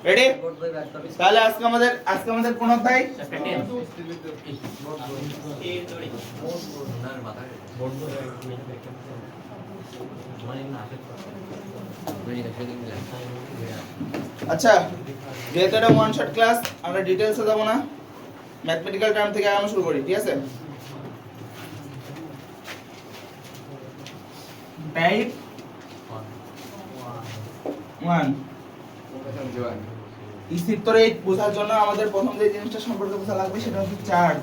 Ready? তাহলে আজকে আমাদের কোন অধ্যায়? আচ্ছা, যেহেতু এটা ওয়ান শট ক্লাস, আমরা ডিটেইলসে যাব না, ম্যাথমেটিক্যাল টার্ম থেকে আমরা শুরু করি, ঠিক আছে? টাইপ 1 স্থির রেট বোঝার জন্য আমাদের প্রথম যে জিনিসটা সম্পর্কে বোঝা লাগবে সেটা হচ্ছে চার্জ।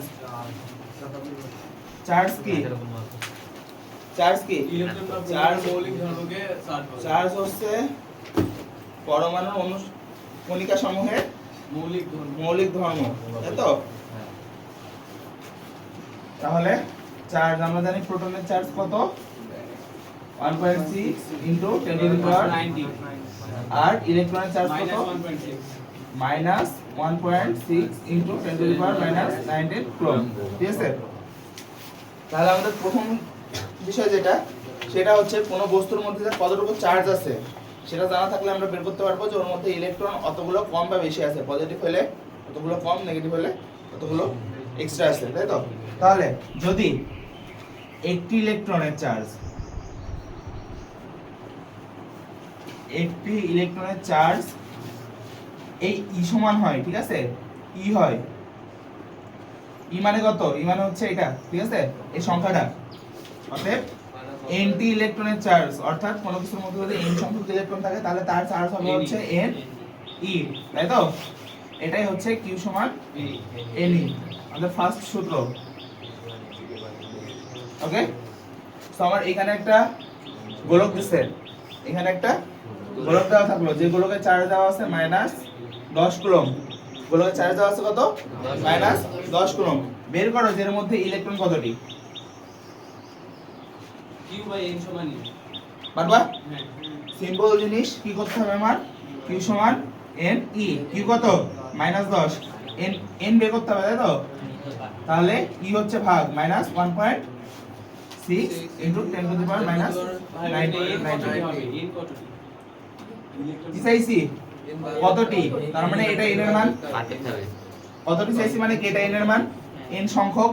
চার্জ কি? চার্জ কি? চার্জ মৌলিক ধর্মকে চার্জ হচ্ছে পরমাণুর কণিকা সমূহের মৌলিক ধর্ম, তাই তো? তাহলে চার্জ আমরা জানি প্রোটনের চার্জ কত? 1.6 ইনটু 10 টু দি পাওয়ার 90, আর ইলেকট্রনের চার্জ কত? -1.6 into 10 to the power -19 coulomb, ঠিক আছে? তাহলে আমাদের প্রথম বিষয় যেটা, সেটা হচ্ছে কোনো বস্তুর মধ্যে যে কতটুকু চার্জ আছে সেটা জানা থাকলে আমরা বের করতে পারবো যে ওর মধ্যে ইলেকট্রন অতগুলো কম বা বেশি আছে, পজিটিভ হলে কতগুলো কম, নেগেটিভ হলে কতগুলো এক্সট্রা আছে, তাই তো? তাহলে যদি একটি ইলেকট্রনের চার্জ এই ই সমান হয়, ঠিক আছে? ই হয়, ই মানে কত? ই মানে হচ্ছে এটা, ঠিক আছে? এই সংখ্যাটা, অতএব nটি ইলেকট্রনের চার্জ, অর্থাৎ কোন কিছুর মধ্যে যদি n সংখ্যক ইলেকট্রন থাকে তাহলে তার চার্জ হবে হচ্ছে n e, তাই তো? এটাই হচ্ছে q সমান n e, আমাদের ফার্স্ট সূত্র। ওকে, তো আমার এখানে একটা গোলক দিছে, এখানে একটা গোলক দেওয়া থাকলো, যে গোলকের চার্জ দেওয়া আছে -10 কুলম্ব। গোলকের চার্জ দেওয়া আছে কত? -10 কুলম্ব। বের করো যে এর মধ্যে ইলেকট্রন কতটি? q বাই n সমান e। পারবা? সিম্পল জিনিস কি করতে হবে আমার? q সমান n e, q কত? -10, n বের করতে হবে, তাই তো? তাহলে e হচ্ছে ভাগ -1.6 ইনটু 10 টু দি পাওয়ার -19 কি চাইছি? কতটি? তার মানে এটা n এর মান কতটি চাইছি, মানে কি এটা n এর মান n সংখ্যক,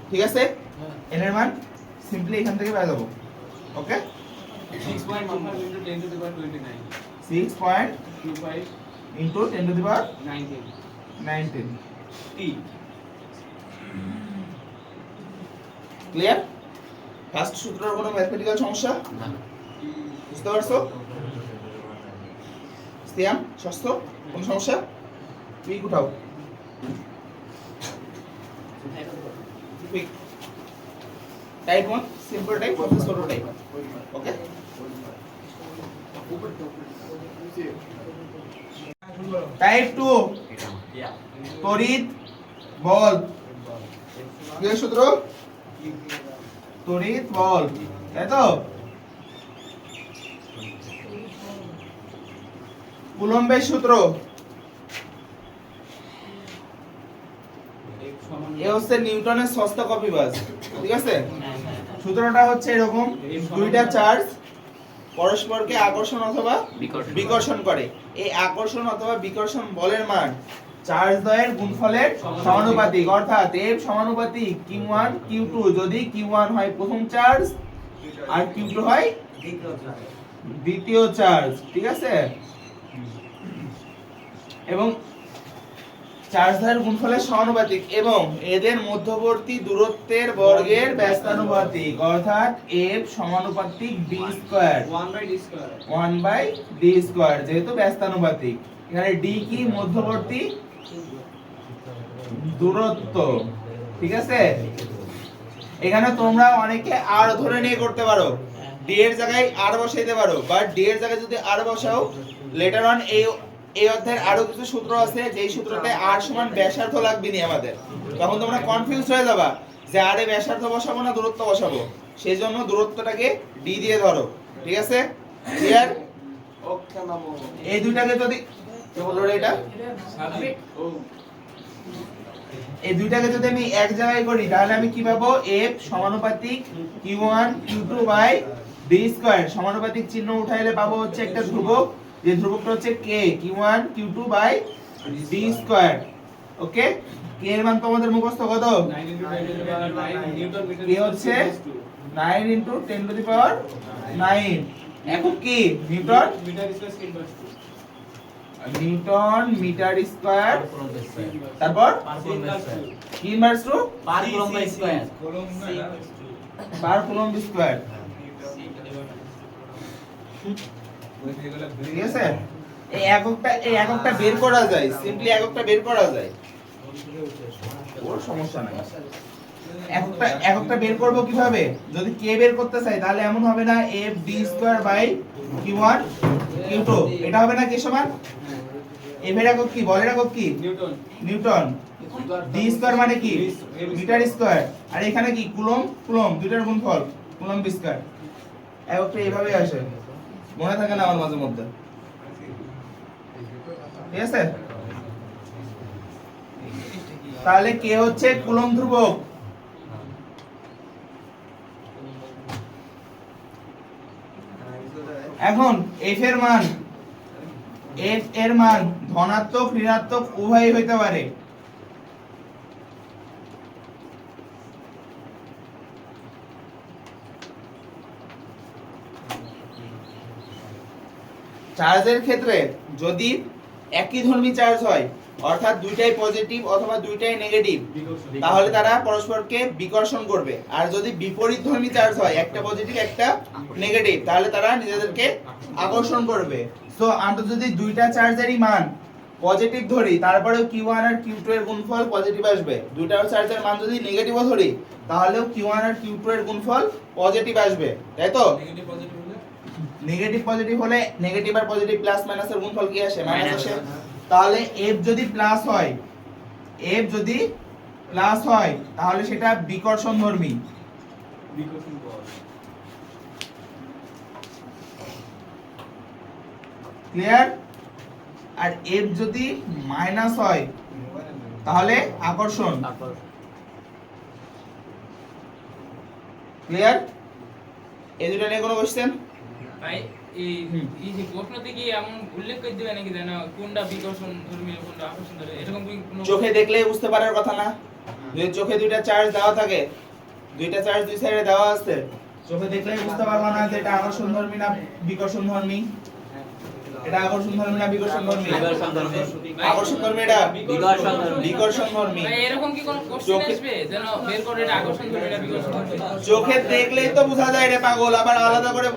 ঠিক আছে? n এর মান সিম্পলি এখান থেকে পেয়ে যাব। ওকে, 6.25 into 10 to the power 29, 6.25 into 10 to the power 19 t। Clear? First সূত্রের কোনো ম্যাথমেটিক্যাল সমস্যা বুঝতে পারছো? সিয়াম ষষ্ঠ কোন সমস্যা? কুইক উঠাও, quick. Type 1 simple type, process ছোট টাইপ। ওকে, টাইপ 2 তড়িৎ বল। কি সূত্র? তড়িৎ বল, তাই তো? কুলম্বের সূত্র, এ হচ্ছে নিউটনের ষষ্ঠ কপি বাস, ঠিক আছে? সূত্রটা হচ্ছে এরকম, দুইটা চার্জ পরস্পরকে আকর্ষণ অথবা বিকর্ষণ করে, এই আকর্ষণ অথবা বিকর্ষণ বলের মান চার্জ দ্বয়ের গুণফলের সমানুপাতিক, অর্থাৎ F সমানুপাতিক Q1 Q2 যদি Q1 হয় প্রথম চার্জ আর Q2 হয় দ্বিতীয় চার্জ, ঠিক আছে? এবং চার্জ দ্বয়ের গুণফলের সমানুপাতিক এবং এদের মধ্যবর্তী দূরত্বের বর্গের ব্যস্তানুপাতিক, অর্থাৎ F সমানুপাতিক d স্কয়ার 1/d স্কয়ার, যেহেতু ব্যস্তানুপাতিক। এখানে d কি? মধ্যবর্তী দূরত্ব, ঠিক আছে? এখানে তোমরা অনেকে r ধরে নিয়ে করতে পারো, d এর জায়গায় r বসাইতে পারো, বাট d এর জায়গায় যদি r বসাও লেটার অন এই অধ্যায়ের আরো কিছু সূত্র আছে যেই সূত্রতে r সমান ব্যাসার্ধ লাগবে নি আমাদের, তখন তোমরা কনফিউজ হয়ে যাবা যে r এ ব্যাসার্ধ বসাবো না দূরত্ব বসাবো, সেজন্য দূরত্বটাকে d দিয়ে ধরো, ঠিক আছে? ক্লিয়ার? এই দুইটাকে যদি হলো এটা, এই দুইটাকে যদি আমি এক জায়গায় করি তাহলে আমি কি পাবো? F সমানুপাতিক Q1 Q2 by d square, সমানুপাতিক চিহ্ন উঠাইলে পাবো হচ্ছে একটা ধ্রুবক, যে ধ্রুবকটা হচ্ছে k q1 q2 by d square. Okay, k এর মান তোমাদের মুখস্থ কত? 9 into 10 to the power 9 newton metre k হচ্ছে 9 into 10 to the power 9 একক কি? Newton metre square scale by 2 newton metre square, তারপর কি inverse to per coulomb by square per coulomb square. ঠিক আছে, এই এককটা বের করা যায়, সিম্পলি এককটা বের করা যায়, ওর সমস্যা নাই। এককটা বের করব কিভাবে? যদি k বের করতে চাই তাহলে এমন হবে না f d square by q1 q2, এটা হবে না k সমান f এর একক কি? বলের একক কি? Newton Newton. d স্কয়ার মানে কি? Metre square. আর এখানে কি? কুলম্ব, কুলম্ব দুইটার গুণফল কুলম্ব স্কয়ার। এককটা এইভাবে আসে, মনে থাকে না আমার মাঝে মধ্যে। ঠিক আছে, তাহলে কে হচ্ছে কুলম্ব ধ্রুবক। এখন f এর মান ধনাত্মক ঋণাত্মক উভয়ই হইতে পারে। চার্জের ক্ষেত্রে যদি একই ধর্মী চার্জ হয়, অর্থাৎ দুইটাই পজিটিভ অথবা দুইটাই নেগেটিভ, তাহলে তারা পরস্পরকে বিকর্ষণ করবে। আর যদি বিপরীত ধর্মী চার্জ হয়, একটা পজিটিভ একটা নেগেটিভ, তাহলে তারা নিজেদেরকে আকর্ষণ করবে। সো আমরা যদি দুইটা চার্জেরই মান পজিটিভ ধরি, তারপরেও q1 আর q2 এর গুণফল পজিটিভ আসবে। দুইটা চার্জের মান যদি নেগেটিভও ধরি, তাহলেও q1 আর q2 এর গুণফল পজিটিভ আসবে, তাই তো? নেগেটিভ পজিটিভ হলে নেগেটিভ আর পজিটিভ প্লাস মাইনাসের গুণফল কি আসে? মাইনাস আসে। তাহলে f যদি প্লাস হয়, তাহলে সেটা বিকর্ষণধর্মী। বিকর্ষণ বল ক্লিয়ার? আর f যদি মাইনাস হয় তাহলে আকর্ষণ। ক্লিয়ার? এই দুটো নিয়ে কোনো কোশ্চেন? ভাই এই যে প্রশ্নতে কি এমন উল্লেখ করে দিবে নাকি যেন কোনটা বিকর্ষণ ধর্মী কোনটা আকর্ষণ ধর্মী, এরকম কি কোনো চোখে দেখলেই বুঝতে পারার কথা না? যদি চোখে দুইটা চার্জ দেওয়া থাকে, দুইটা চার্জ দুই সাইডে দেওয়া আছে, চোখে দেখলেই বুঝতে পারবা না যে এটা আকর্ষণধর্মী না বিকর্ষণধর্মী? এটা আকর্ষণধর্মী না বিকর্ষণধর্মী? আকর্ষণধর্মী। এটা বিকর্ষণধর্মী। ভাই এরকম কি কোনো কোশ্চেন চোখে- আসবে যেন বের করে এটা আকর্ষণ ধর্মী না বিকর্ষণ ধর্মী? চোখে দেখলেই তো বোঝা যায় রে পাগল, আবার আলাদা করে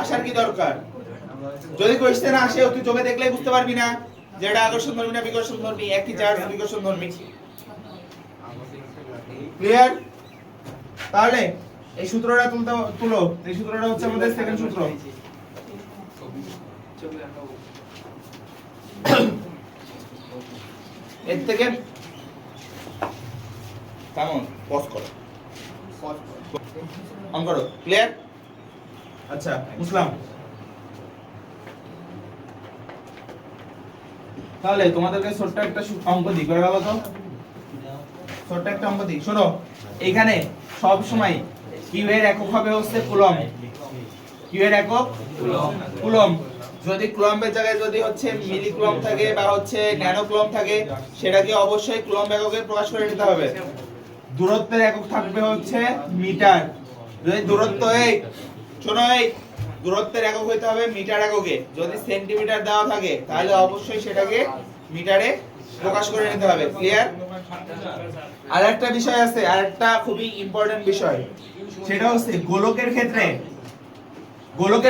আসার কি দরকার? যদি কোশ্চেন আসে তুই চোখে দেখলেই বুঝতে পারবি না যে এটা আকর্ষণধর্মী না বিকর্ষণধর্মী, একই চার্জ বিকর্ষণধর্মী। ক্লিয়ার? তাহলে এই সূত্রটা তুলো। এই সূত্রটা হচ্ছে আমাদের সেকেন্ড সূত্র। এর থেকে কেমন পজ করো, অন করো। ক্লিয়ার? আচ্ছা বুঝলাম। তাহলে তোমাদেরকে ছোট্ট একটা অঙ্ক দিই, করে ভালো তো। ছোট্ট একটা অঙ্ক দিই, শোনো। এখানে সব সময় কিউ এর একক হবে হচ্ছে কুলম্ব। কিউ এর একক কুলম্ব। যদি কুলম্বের জায়গায় যদি হচ্ছে মিলি কুলম্ব থাকে বা হচ্ছে ন্যানো কুলম্ব থাকে, সেটাকে অবশ্যই কুলম্ব এককে প্রকাশ করে নিতে হবে। দূরত্বের একক থাকবে হচ্ছে মিটার। যদি দূরত্ব দূরত্বের একক হইতে হবে মিটার এককে। যদি সেন্টিমিটার দেওয়া থাকে তাহলে অবশ্যই সেটাকে মিটারে প্রকাশ করে নিতে হবে। ক্লিয়ার? আরেকটা বিষয় আছে, আরেকটা খুবই ইম্পর্টেন্ট বিষয়, সেটা হচ্ছে গোলকের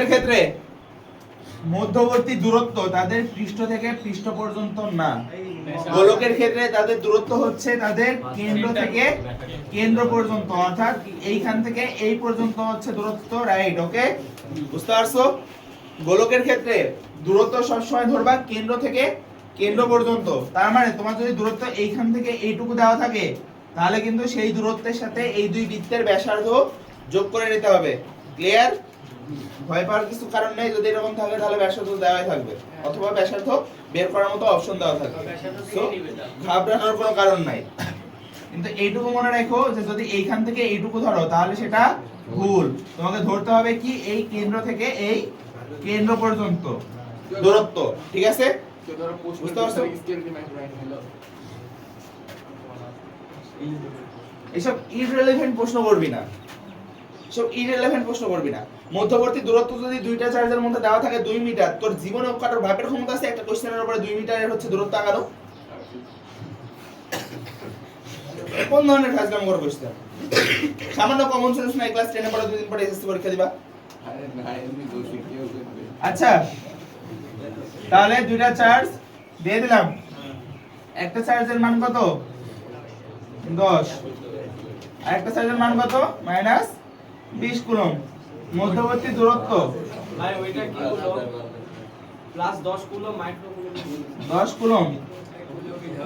ক্ষেত্রে মধ্যবর্তী দূরত্ব তাদের পৃষ্ঠ থেকে পৃষ্ঠ পর্যন্ত না। গোলকের ক্ষেত্রে তাদের দূরত্ব হচ্ছে তাদের কেন্দ্র থেকে কেন্দ্র পর্যন্ত, অর্থাৎ এইখান থেকে এই পর্যন্ত হচ্ছে দূরত্ব, রাইট? ওকে, বুঝতে পারছো? গোলকের ক্ষেত্রে দূরত্ব সবসময় ধরবা কেন্দ্র থেকে কেন্দ্র পর্যন্ত। তার মানে তোমার যদি দূরত্ব এইখান থেকে এইটুকু দেওয়া থাকে, তাহলে কিন্তু সেই দূরত্বের সাথে এই দুই বৃত্তের ব্যাসার্ধ যোগ করে নিতে হবে। ক্লিয়ার? ভয় পাওয়ার কিছু কারণ নেই। যদি এরকম থাকে তাহলে ব্যাসার্ধ দেওয়াই থাকবে, অথবা ব্যাসার্ধ বের করার মতো অপশন দেওয়া থাকবে। সো ঘাবড়ানোর কোনো কারণ নাই। কিন্তু এইটুকু মনে রাখো যে যদি এইখান থেকে এইটুকু ধরো তাহলে সেটা ভুল। তোমাকে ধরতে হবে কি এই কেন্দ্র থেকে এই কেন্দ্র পর্যন্ত। দূরত্ব, ঠিক আছে? কেউ ধরো পোস্ট বুঝতে পারছো? স্কেল দিয়ে মাইক্রো রাইট হলো এসব ইররিলেভেন্ট প্রশ্ন করবি না, সব ইররিলেভেন্ট প্রশ্ন করবি না। মধ্যবর্তী দূরত্ব যদি দুইটা চার্জের মধ্যে দেওয়া থাকে 2 মিটার, তোর জীবনে কাটার ভাবের ক্ষমতা আছে একটা কোশ্চেনের উপরে 2 মিটারের হচ্ছে দূরত্ব আগানো? কোন ধরনের ফাজলাম করে কোশ্চেন? সামান্য কমন সেন্স নাই, ক্লাস 10 এ পড়া 2 দিন পরে এসএসসি পরীক্ষা দিবা। আরে না এমনি দোষী কেউ করবে আচ্ছা, তাহলে দুইটা চার্জ দিয়ে দিলাম। একটা চার্জের মান কত? 10। আর একটা চার্জের মান কত? -20 কুলম্ব। মধ্যবর্তী দূরত্ব ভাই ওইটা কি হলো plus 10 coulomb micro coulomb 10 coulomb.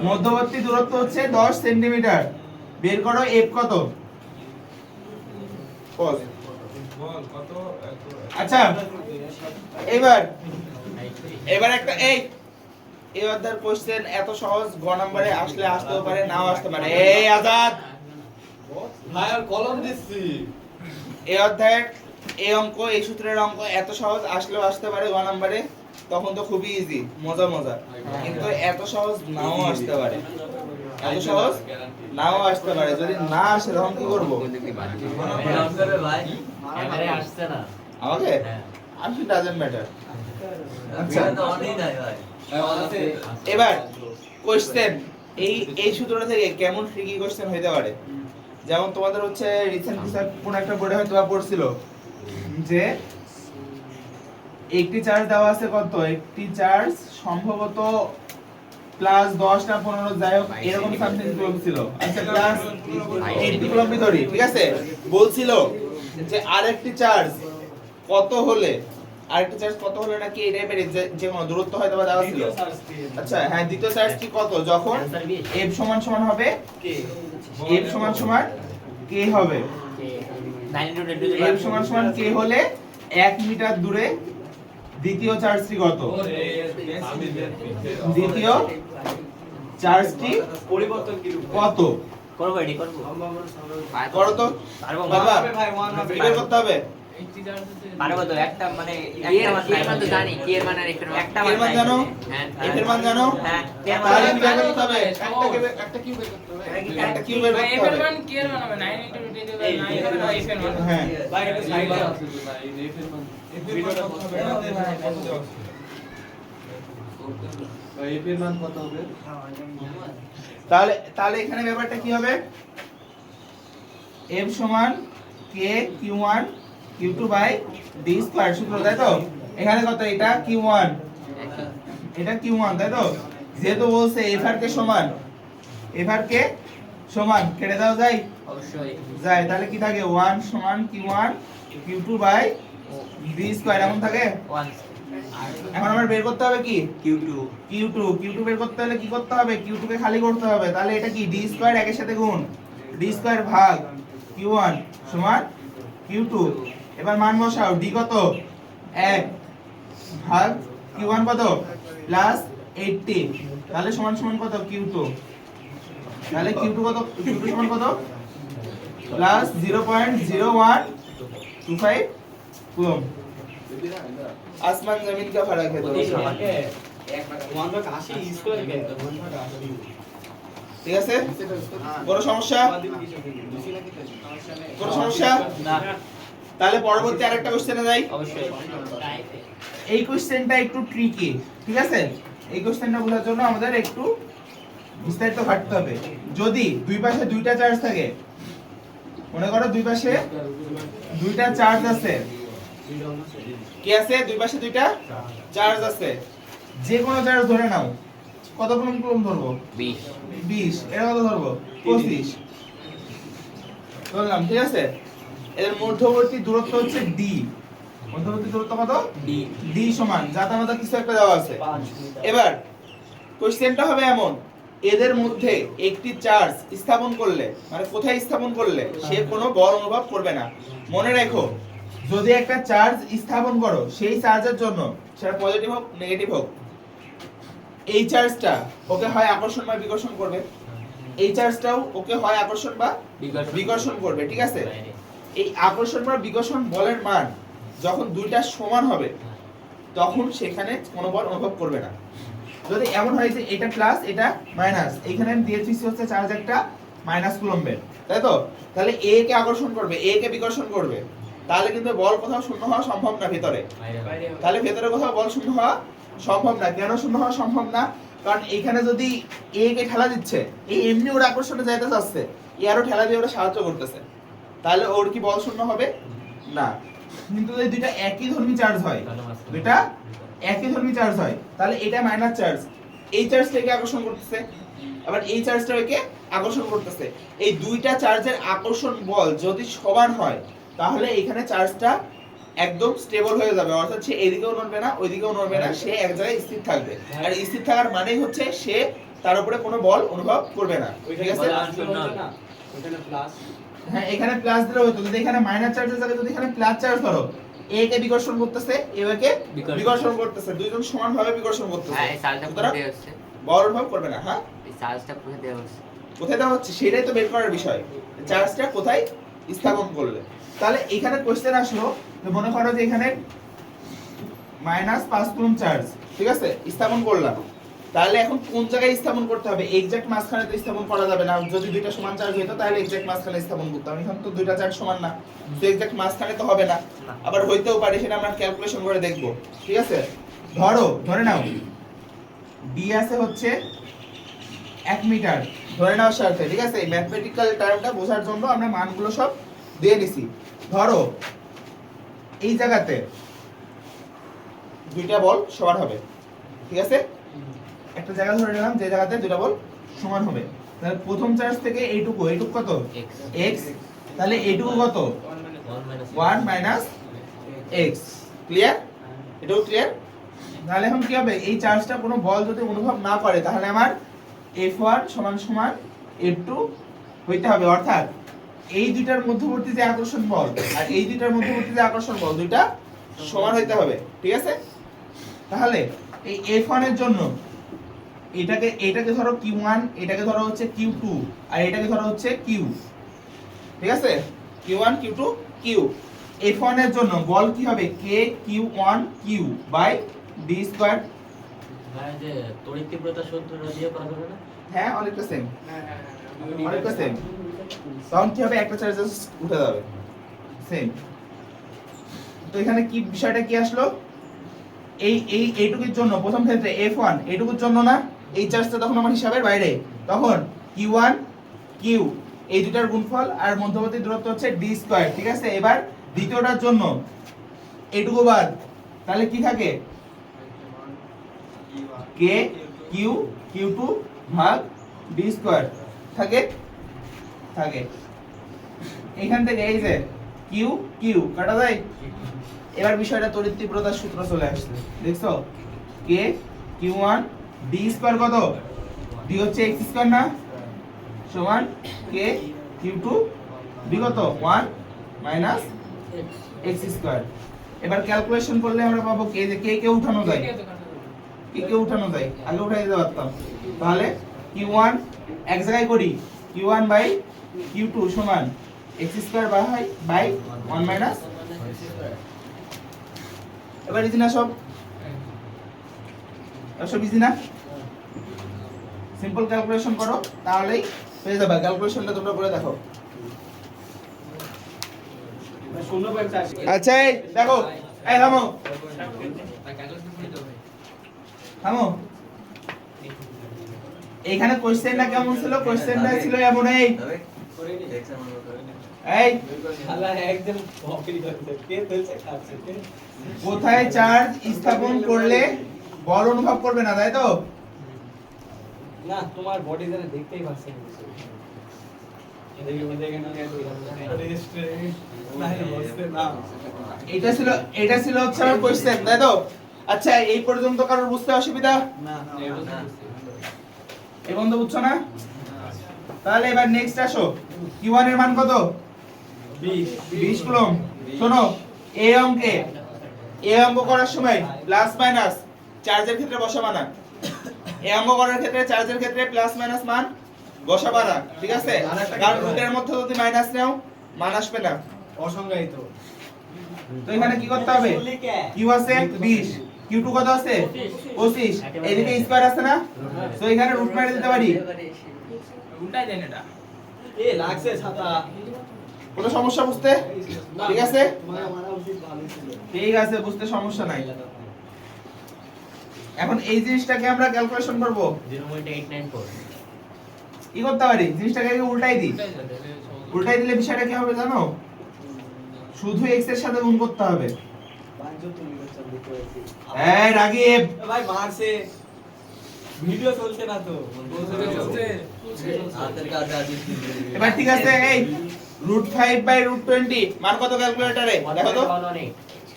মধ্যবর্তী দূরত্ব হচ্ছে 10 সেন্টিমিটার। বের করো f কত? পজ। আচ্ছা, এবার একটা এই অধ্যায়ের কোশ্চেন এত সহজ, গ নম্বরে আসলে আসতেও পারে, নাও আসতে পারে। এই আজাদ, ভাই আর কলম দিচ্ছি এই অধ্যায়ের এই অঙ্ক, এই সূত্রের অঙ্ক এত সহজ, আসলেও আসতে পারে গ নম্বরে, তখন তো খুবই ইজি, মজা মজা। কিন্তু এত সহজ নাও আসতে পারে, এত সহজ নাও আসতে পারে। যদি না আসে তখন কি করবো? ভাই ক্যামেরায় আসছে না আমাকে আমি ডাজন্ট ম্যাটার। আচ্ছা, তো অনেই নাই ভাই এবার কোশ্চেন এই সূত্রটা থেকে কেমন ট্রিকি কোশ্চেন হইতে পারে? যেমন তোমাদের হচ্ছে রিসেন্ট কোন একটা বোর্ডে হয়তো পড়ছিল যে একটি চার্জ দেওয়া আছে কত, একটি চার্জ সম্ভবত প্লাস 10 না 15 যাই হোক এরকম সামথিং কুলম্ব ছিল। আচ্ছা, প্লাস 80 কুলম্ব ধরি, ঠিক আছে? বলছিল যে আরেকটি চার্জ কত হলে, আরেকটি চার্জ কত হলে নাকি এই টাইপের যে কোনো দূরত্ব হয়তো বা দেওয়া ছিল। আচ্ছা হ্যাঁ, দ্বিতীয় চার্জটি কত যখন f সমান সমান হবে f সমান সমান k হবে। f সমান সমান k হলে 1 মিটার দূরে দ্বিতীয় চার্জটি কত? দ্বিতীয় চার্জটি পরিবর্তন কি কত? করব এডি করব করো তো বাবা, ভাই 1 হবে বের করতে হবে। একটি চার্জ হচ্ছে পারবো তো একটা মানে একটা মান তো জানি কি এর মান আর একটা k এর মান জানো, হ্যাঁ f এর মান জানো, হ্যাঁ তাহলে কি বের করতে হবে? একটা কিউ বের করতে হবে একটা কিউ বের ভাই করতে f এর হবে। মান কি এর মান হবে? 9 * 10 to the 9 হবে না f এর মান? হ্যাঁ, ভাই এটা সাইডে আছে এফ এর মান কত হবে তাহলে তাহলে এখানে ব্যাপারটা কি হবে? f সমান k q1 q2 by d square সূত্র, তাই তো? এখানে কত? এটা q1, এটা q1, তাই তো? যেহেতু বলছে f আর k সমান, f আর k সমান, কেটে দাও যায়, অবশ্যই যায়, তাহলে কি থাকে? 1 সমান q1 q2 by d square এমন থাকে। 1 এখন আমরা বের করতে হবে কি? q2 q2 বের করতে হলে কি করতে হবে? q2 কে খালি করতে হবে। তাহলে এটা কি? d স্কয়ার একের সাথে গুণ, d স্কয়ার ভাগ q1 সমান q2। এবার মান বসাও, d কত? 1 ভাগ q1 কত? প্লাস 80, তাহলে সমান সমান কত? q2। তাহলে q2 কত? q2 সমান কত? Plus 0.0125 coulomb. আসমান জমিন का फर्क है दोनों में। আমাকে 180 স্কয়ার কে ঠিক আছে? কোনো সমস্যা? কোনো সমস্যা? না তাহলে পরবর্তী আরেকটা কোশ্চেনে যাই। অবশ্যই এই কোশ্চেনটা একটু ট্রিকি, ঠিক আছে? এই কোশ্চেনটা বোঝার জন্য আমাদের একটু বিস্তারিত ঘাটতে হবে। যদি দুই পাশে দুইটা চার্জ থাকে, মনে করো দুই পাশে দুইটা চার্জ আছে, কি আছে? দুই পাশে দুইটা চার্জ আছে, যে কোনো চার্জ ধরে নাও। কত কুলম্ব ধরবো? 20। এর কত ধরবো? 25 ধরলাম, ঠিক আছে? এর মধ্যবর্তী দূরত্ব হচ্ছে d। মধ্যবর্তী দূরত্ব কত? d সমান জাতা মাতা কিছু একটা দেওয়া আছে। এবার কোশ্চেনটা হবে এমন, এদের মধ্যে একটি চার্জ স্থাপন করলে, মানে কোথায় স্থাপন করলে সে কোনো বল অনুভব করবে না। মনে রাখো, যদি একটা চার্জ স্থাপন করো, সেই চার্জের জন্য সেটা পজিটিভ হোক নেগেটিভ হোক, এই চার্জটা ওকে হয় আকর্ষণ বা বিকর্ষণ করবে, এই চার্জটাও ওকে হয় আকর্ষণ বা বিকর্ষণ করবে, ঠিক আছে? এই আকর্ষণ বা বিকর্ষণ বলের মান যখন দুইটা সমান হবে তখন সেখানে কোনো বল অনুভব করবে না। যদি এমন হয় যে এটা প্লাস এটা মাইনাস, এইখানে দিয়ে দিচ্ছি হচ্ছে চার্জ একটা মাইনাস কুলম্বের, তাই তো, তাহলে এ কে আকর্ষণ করবে, এ কে বিকর্ষণ করবে, তাহলে কিন্তু বল কোথাও শূন্য হওয়া সম্ভব না ভিতরে। তাহলে ভেতরে কোথাও বল শূন্য হওয়া সম্ভব না। কেন শূন্য হওয়া সম্ভব না? কারণ এখানে যদি এ কে ঠেলা দিচ্ছে, এই এমনি ওর আকর্ষণে যাইতে যাচ্ছে, এ আরো ঠেলা দিয়ে ওরা সাহায্য করতেছে, তাহলে ওর কি বল শূন্য হবে না। কিন্তু যদি দুইটা একই ধর্মী চার্জ হয়, দুইটা একই ধর্মী চার্জ হয়, তাহলে এটা মাইনাস চার্জ, এই চার্জটাকে আকর্ষণ করতেছে, আবার এই চার্জটাকে আকর্ষণ করতেছে। এই দুইটা চার্জের আকর্ষণ বল যদি সমান হয়, তাহলে এখানে চার্জটা একদম স্টেবল হয়ে যাবে, অর্থাৎ সে এদিকেও নড়বে না ওইদিকেও নড়বে না, সে এক জায়গায় স্থির থাকবে। আর স্থির থাকার মানেই হচ্ছে সে তার উপরে কোনো বল অনুভব করবে না, ঠিক আছে? ওখানে প্লাস, হ্যাঁ এখানে প্লাস দিলে হতো, যদি এখানে মাইনাস চার্জের জায়গায় যদি এখানে প্লাস চার্জ ধরো, এ কে বিকর্ষণ করতেছে, এ কে বিকর্ষণ করতেছে, দুইজন সমানভাবে বিকর্ষণ করতেছে, হ্যাঁ এই চার্জটা সুতরাং কোথায় হচ্ছে? বল অনুভব করবে না। হ্যাঁ এই চার্জটা কোথায় দেওয়া হচ্ছে? কোথায় দেওয়া হচ্ছে সেটাই তো বের করার বিষয়, চার্জটা কোথায় স্থাপন করলে। তাহলে এখানে কোশ্চেন আসলো যে মনে করো যে এখানে -5 কুলম্ব চার্জ, ঠিক আছে, স্থাপন করলাম, তাহলে এখন কোন জায়গায় স্থাপন করতে হবে? এক্সাক্ট মাঝখানে তো স্থাপন করা যাবে না, যদি দুইটা সমান চার্জ হতো তাহলে এক্সাক্ট মাঝখানে স্থাপন করতাম, এখন তো দুইটা চার্জ সমান না, তো এক্সাক্ট মাঝখানে তো হবে না, আবার হইতেও পারে, সেটা আমরা ক্যালকুলেশন করে দেখব, ঠিক আছে? ধরে নাও ডি আছে হচ্ছে 1 মিটার, ধরে নাও স্বার্থে, ঠিক আছে, এই ম্যাথমেটিক্যাল টার্মটা বোঝার জন্য আমরা মানগুলো সব দিয়ে নিছি। ধরো এই জায়গাতে দুইটা বল সমান হবে, ঠিক আছে, একটা জায়গা ধরে নিলাম যে জায়গাতে দুইটা বল সমান হবে, তাহলে প্রথম চার্জ থেকে এইটুকু কত? x, তাহলে এইটুকু কত? 1 মাইনাস x, ক্লিয়ার? এটাও ক্লিয়ার? তাহলে এখন কি হবে, এই চার্জটা কোনো বল যদি অনুভব না করে, তাহলে আমার F1 সমান সমান F2 হইতে হবে, অর্থাৎ এই দুইটার মধ্যবর্তী যে আকর্ষণ বল আর এই দুইটার মধ্যবর্তী যে আকর্ষণ বল দুইটা সমান হইতে হবে, ঠিক আছে? তাহলে এই F1 এর জন্য এটাকে ধরো Q1, এটাকে ধরো হচ্ছে Q2, আর এটাকে ধরো হচ্ছে Q, ঠিক আছে, Q1 Q2 Q। F1 এর জন্য বল কি হবে? K Q1 Q by d square. মানে যে তড়িৎ তীব্রতা সূত্রটা দিয়ে করা যাবে না? হ্যাঁ অনেকটা সেম, অনেকটা সেম, তখন কি হবে, একটা চার্জ উঠে যাবে, সেম। তো এখানে কি বিষয়টা কি আসলো, এইটুকুর জন্য প্রথম ক্ষেত্রে F1 এইটুকুর জন্য না, এই চার্জটা তখন আমার হিসাবের বাইরে, তখন Q1 Q এই দুটার গুণফল আর মধ্যবর্তী দূরত্ব হচ্ছে d স্কয়ার, ঠিক আছে? এবার দ্বিতীয়টার জন্য এইটুকু বাদ, তাহলে কি থাকে? K Q Q2 ভাগ d স্কয়ার থাকে। এখান থেকে এই যে Q Q কাটা যায়। এবার বিষয়টা তড়িৎ তীব্রতার সূত্র চলে আসছে, দেখছো? K Q1 d স্কয়ার কত? d হচ্ছে x স্কয়ার না, সমান K Q2 d কত? 1 মাইনাস x স্কয়ার। এবার ক্যালকুলেশন করলে আমরা পাবো K, যে K উঠানো যায়, কে উঠানো যায়, আগে উঠাই দিতে পারতাম, তাহলে Q1 এক জায়গায় করি, Q1 বাই Q2 সমান x স্কয়ার বাই 1 মাইনাস। এবার ইজি না সব ইজি না? সিম্পল ক্যালকুলেশন করো তাহলেই পেয়ে যাবে। ক্যালকুলেশনটা তোমরা করে দেখো। 0.4 আচ্ছা এই দেখো, এই থামো থামো, এইখানে কোশ্চেনটা কেমন ছিল? কোশ্চেনটা ছিল এমন, এই শালা একদম বকরি হচ্ছে, কে ফেলছে খাচ্ছে কে? কোথায় চার্জ স্থাপন করলে বল অনুভব করবে না, তাই তো? না তোমার বডি যেন দেখতেই পাচ্ছে না কিছু। এদিকে ওদিকে না রেস্টুরেন্ট না বসতে না। এটা ছিল হচ্ছে আমার কোশ্চেন, তাই তো? আচ্ছা এই পর্যন্ত কারোর বুঝতে অসুবিধা? না এই বন্ধু বুঝছো না? তাহলে এবার নেক্সট আসো, Q1 এর মান কত? 20 কুলম্ব। শোনো, এই অঙ্ক করার সময় প্লাস মাইনাস চার্জের ক্ষেত্রে বসাবা না, এই অঙ্ক করার ক্ষেত্রে চার্জের ক্ষেত্রে প্লাস মাইনাস মান বসাবা না, ঠিক আছে? কারণ রুটের মধ্যে যদি মাইনাস নাও মান আসবে না, অসংজ্ঞায়িত। তো এখানে কি করতে হবে? Q আছে 20, Q2 কত আছে 25, এদিকে স্কয়ার আছে না, সো এখানে রুট মেরে দিতে পারি। উল্টাই দেন এটা এ লাগছে ছাতা কোনো সমস্যা বুঝতে? ঠিক আছে, তোমার মারা উচিত ভালো ছিল ঠিক আছে, বুঝতে সমস্যা নাই। এখন এই জিনিসটাকে আমরা ক্যালকুলেশন করব, 0.894 কি করতে পারি, জিনিসটাকে আগে উল্টাই দিই। উল্টাই দেন, তাহলে সহজ। উল্টাই দিলে বিষয়টা কি হবে জানো, শুধু x এর সাথে গুণ করতে হবে। বাঞ্জো তুমি বাচ্চা দেখতে পাচ্ছি এই রাগিব, ভাই মারছে ভিডিও চলছে না তো চলছে। হাতের কাছে আছে এবার ঠিক আছে, এই √5/√20 মান কত ক্যালকুলেটরে দেখো তো, 1.118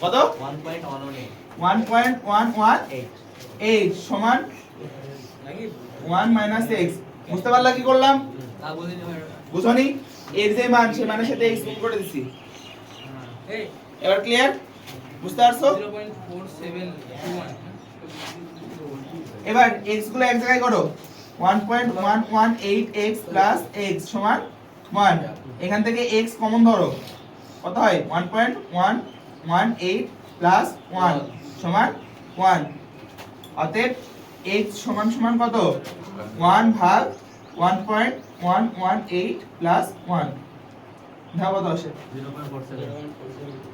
কত 1.118 1.118 সমান নাকি 1 - x। বুঝতে পারলা কি করলাম, তা বুঝিনি ভাই। বুঝনি, এর যে মান সে মানের সাথে x গুণ করে দিছি। এই এবার ক্লিয়ার, বুঝতে পারছো? 0.4721 এবার x গুলো এক জায়গায় করো, 1.118x + x সমান 1। এখান থেকে x কমন ধরো, কত হয় 1.118 + 1 সমান 1। অতএব x সমান সমান কত, 1/1.118 + 1 ধাপ কত আসে 0.472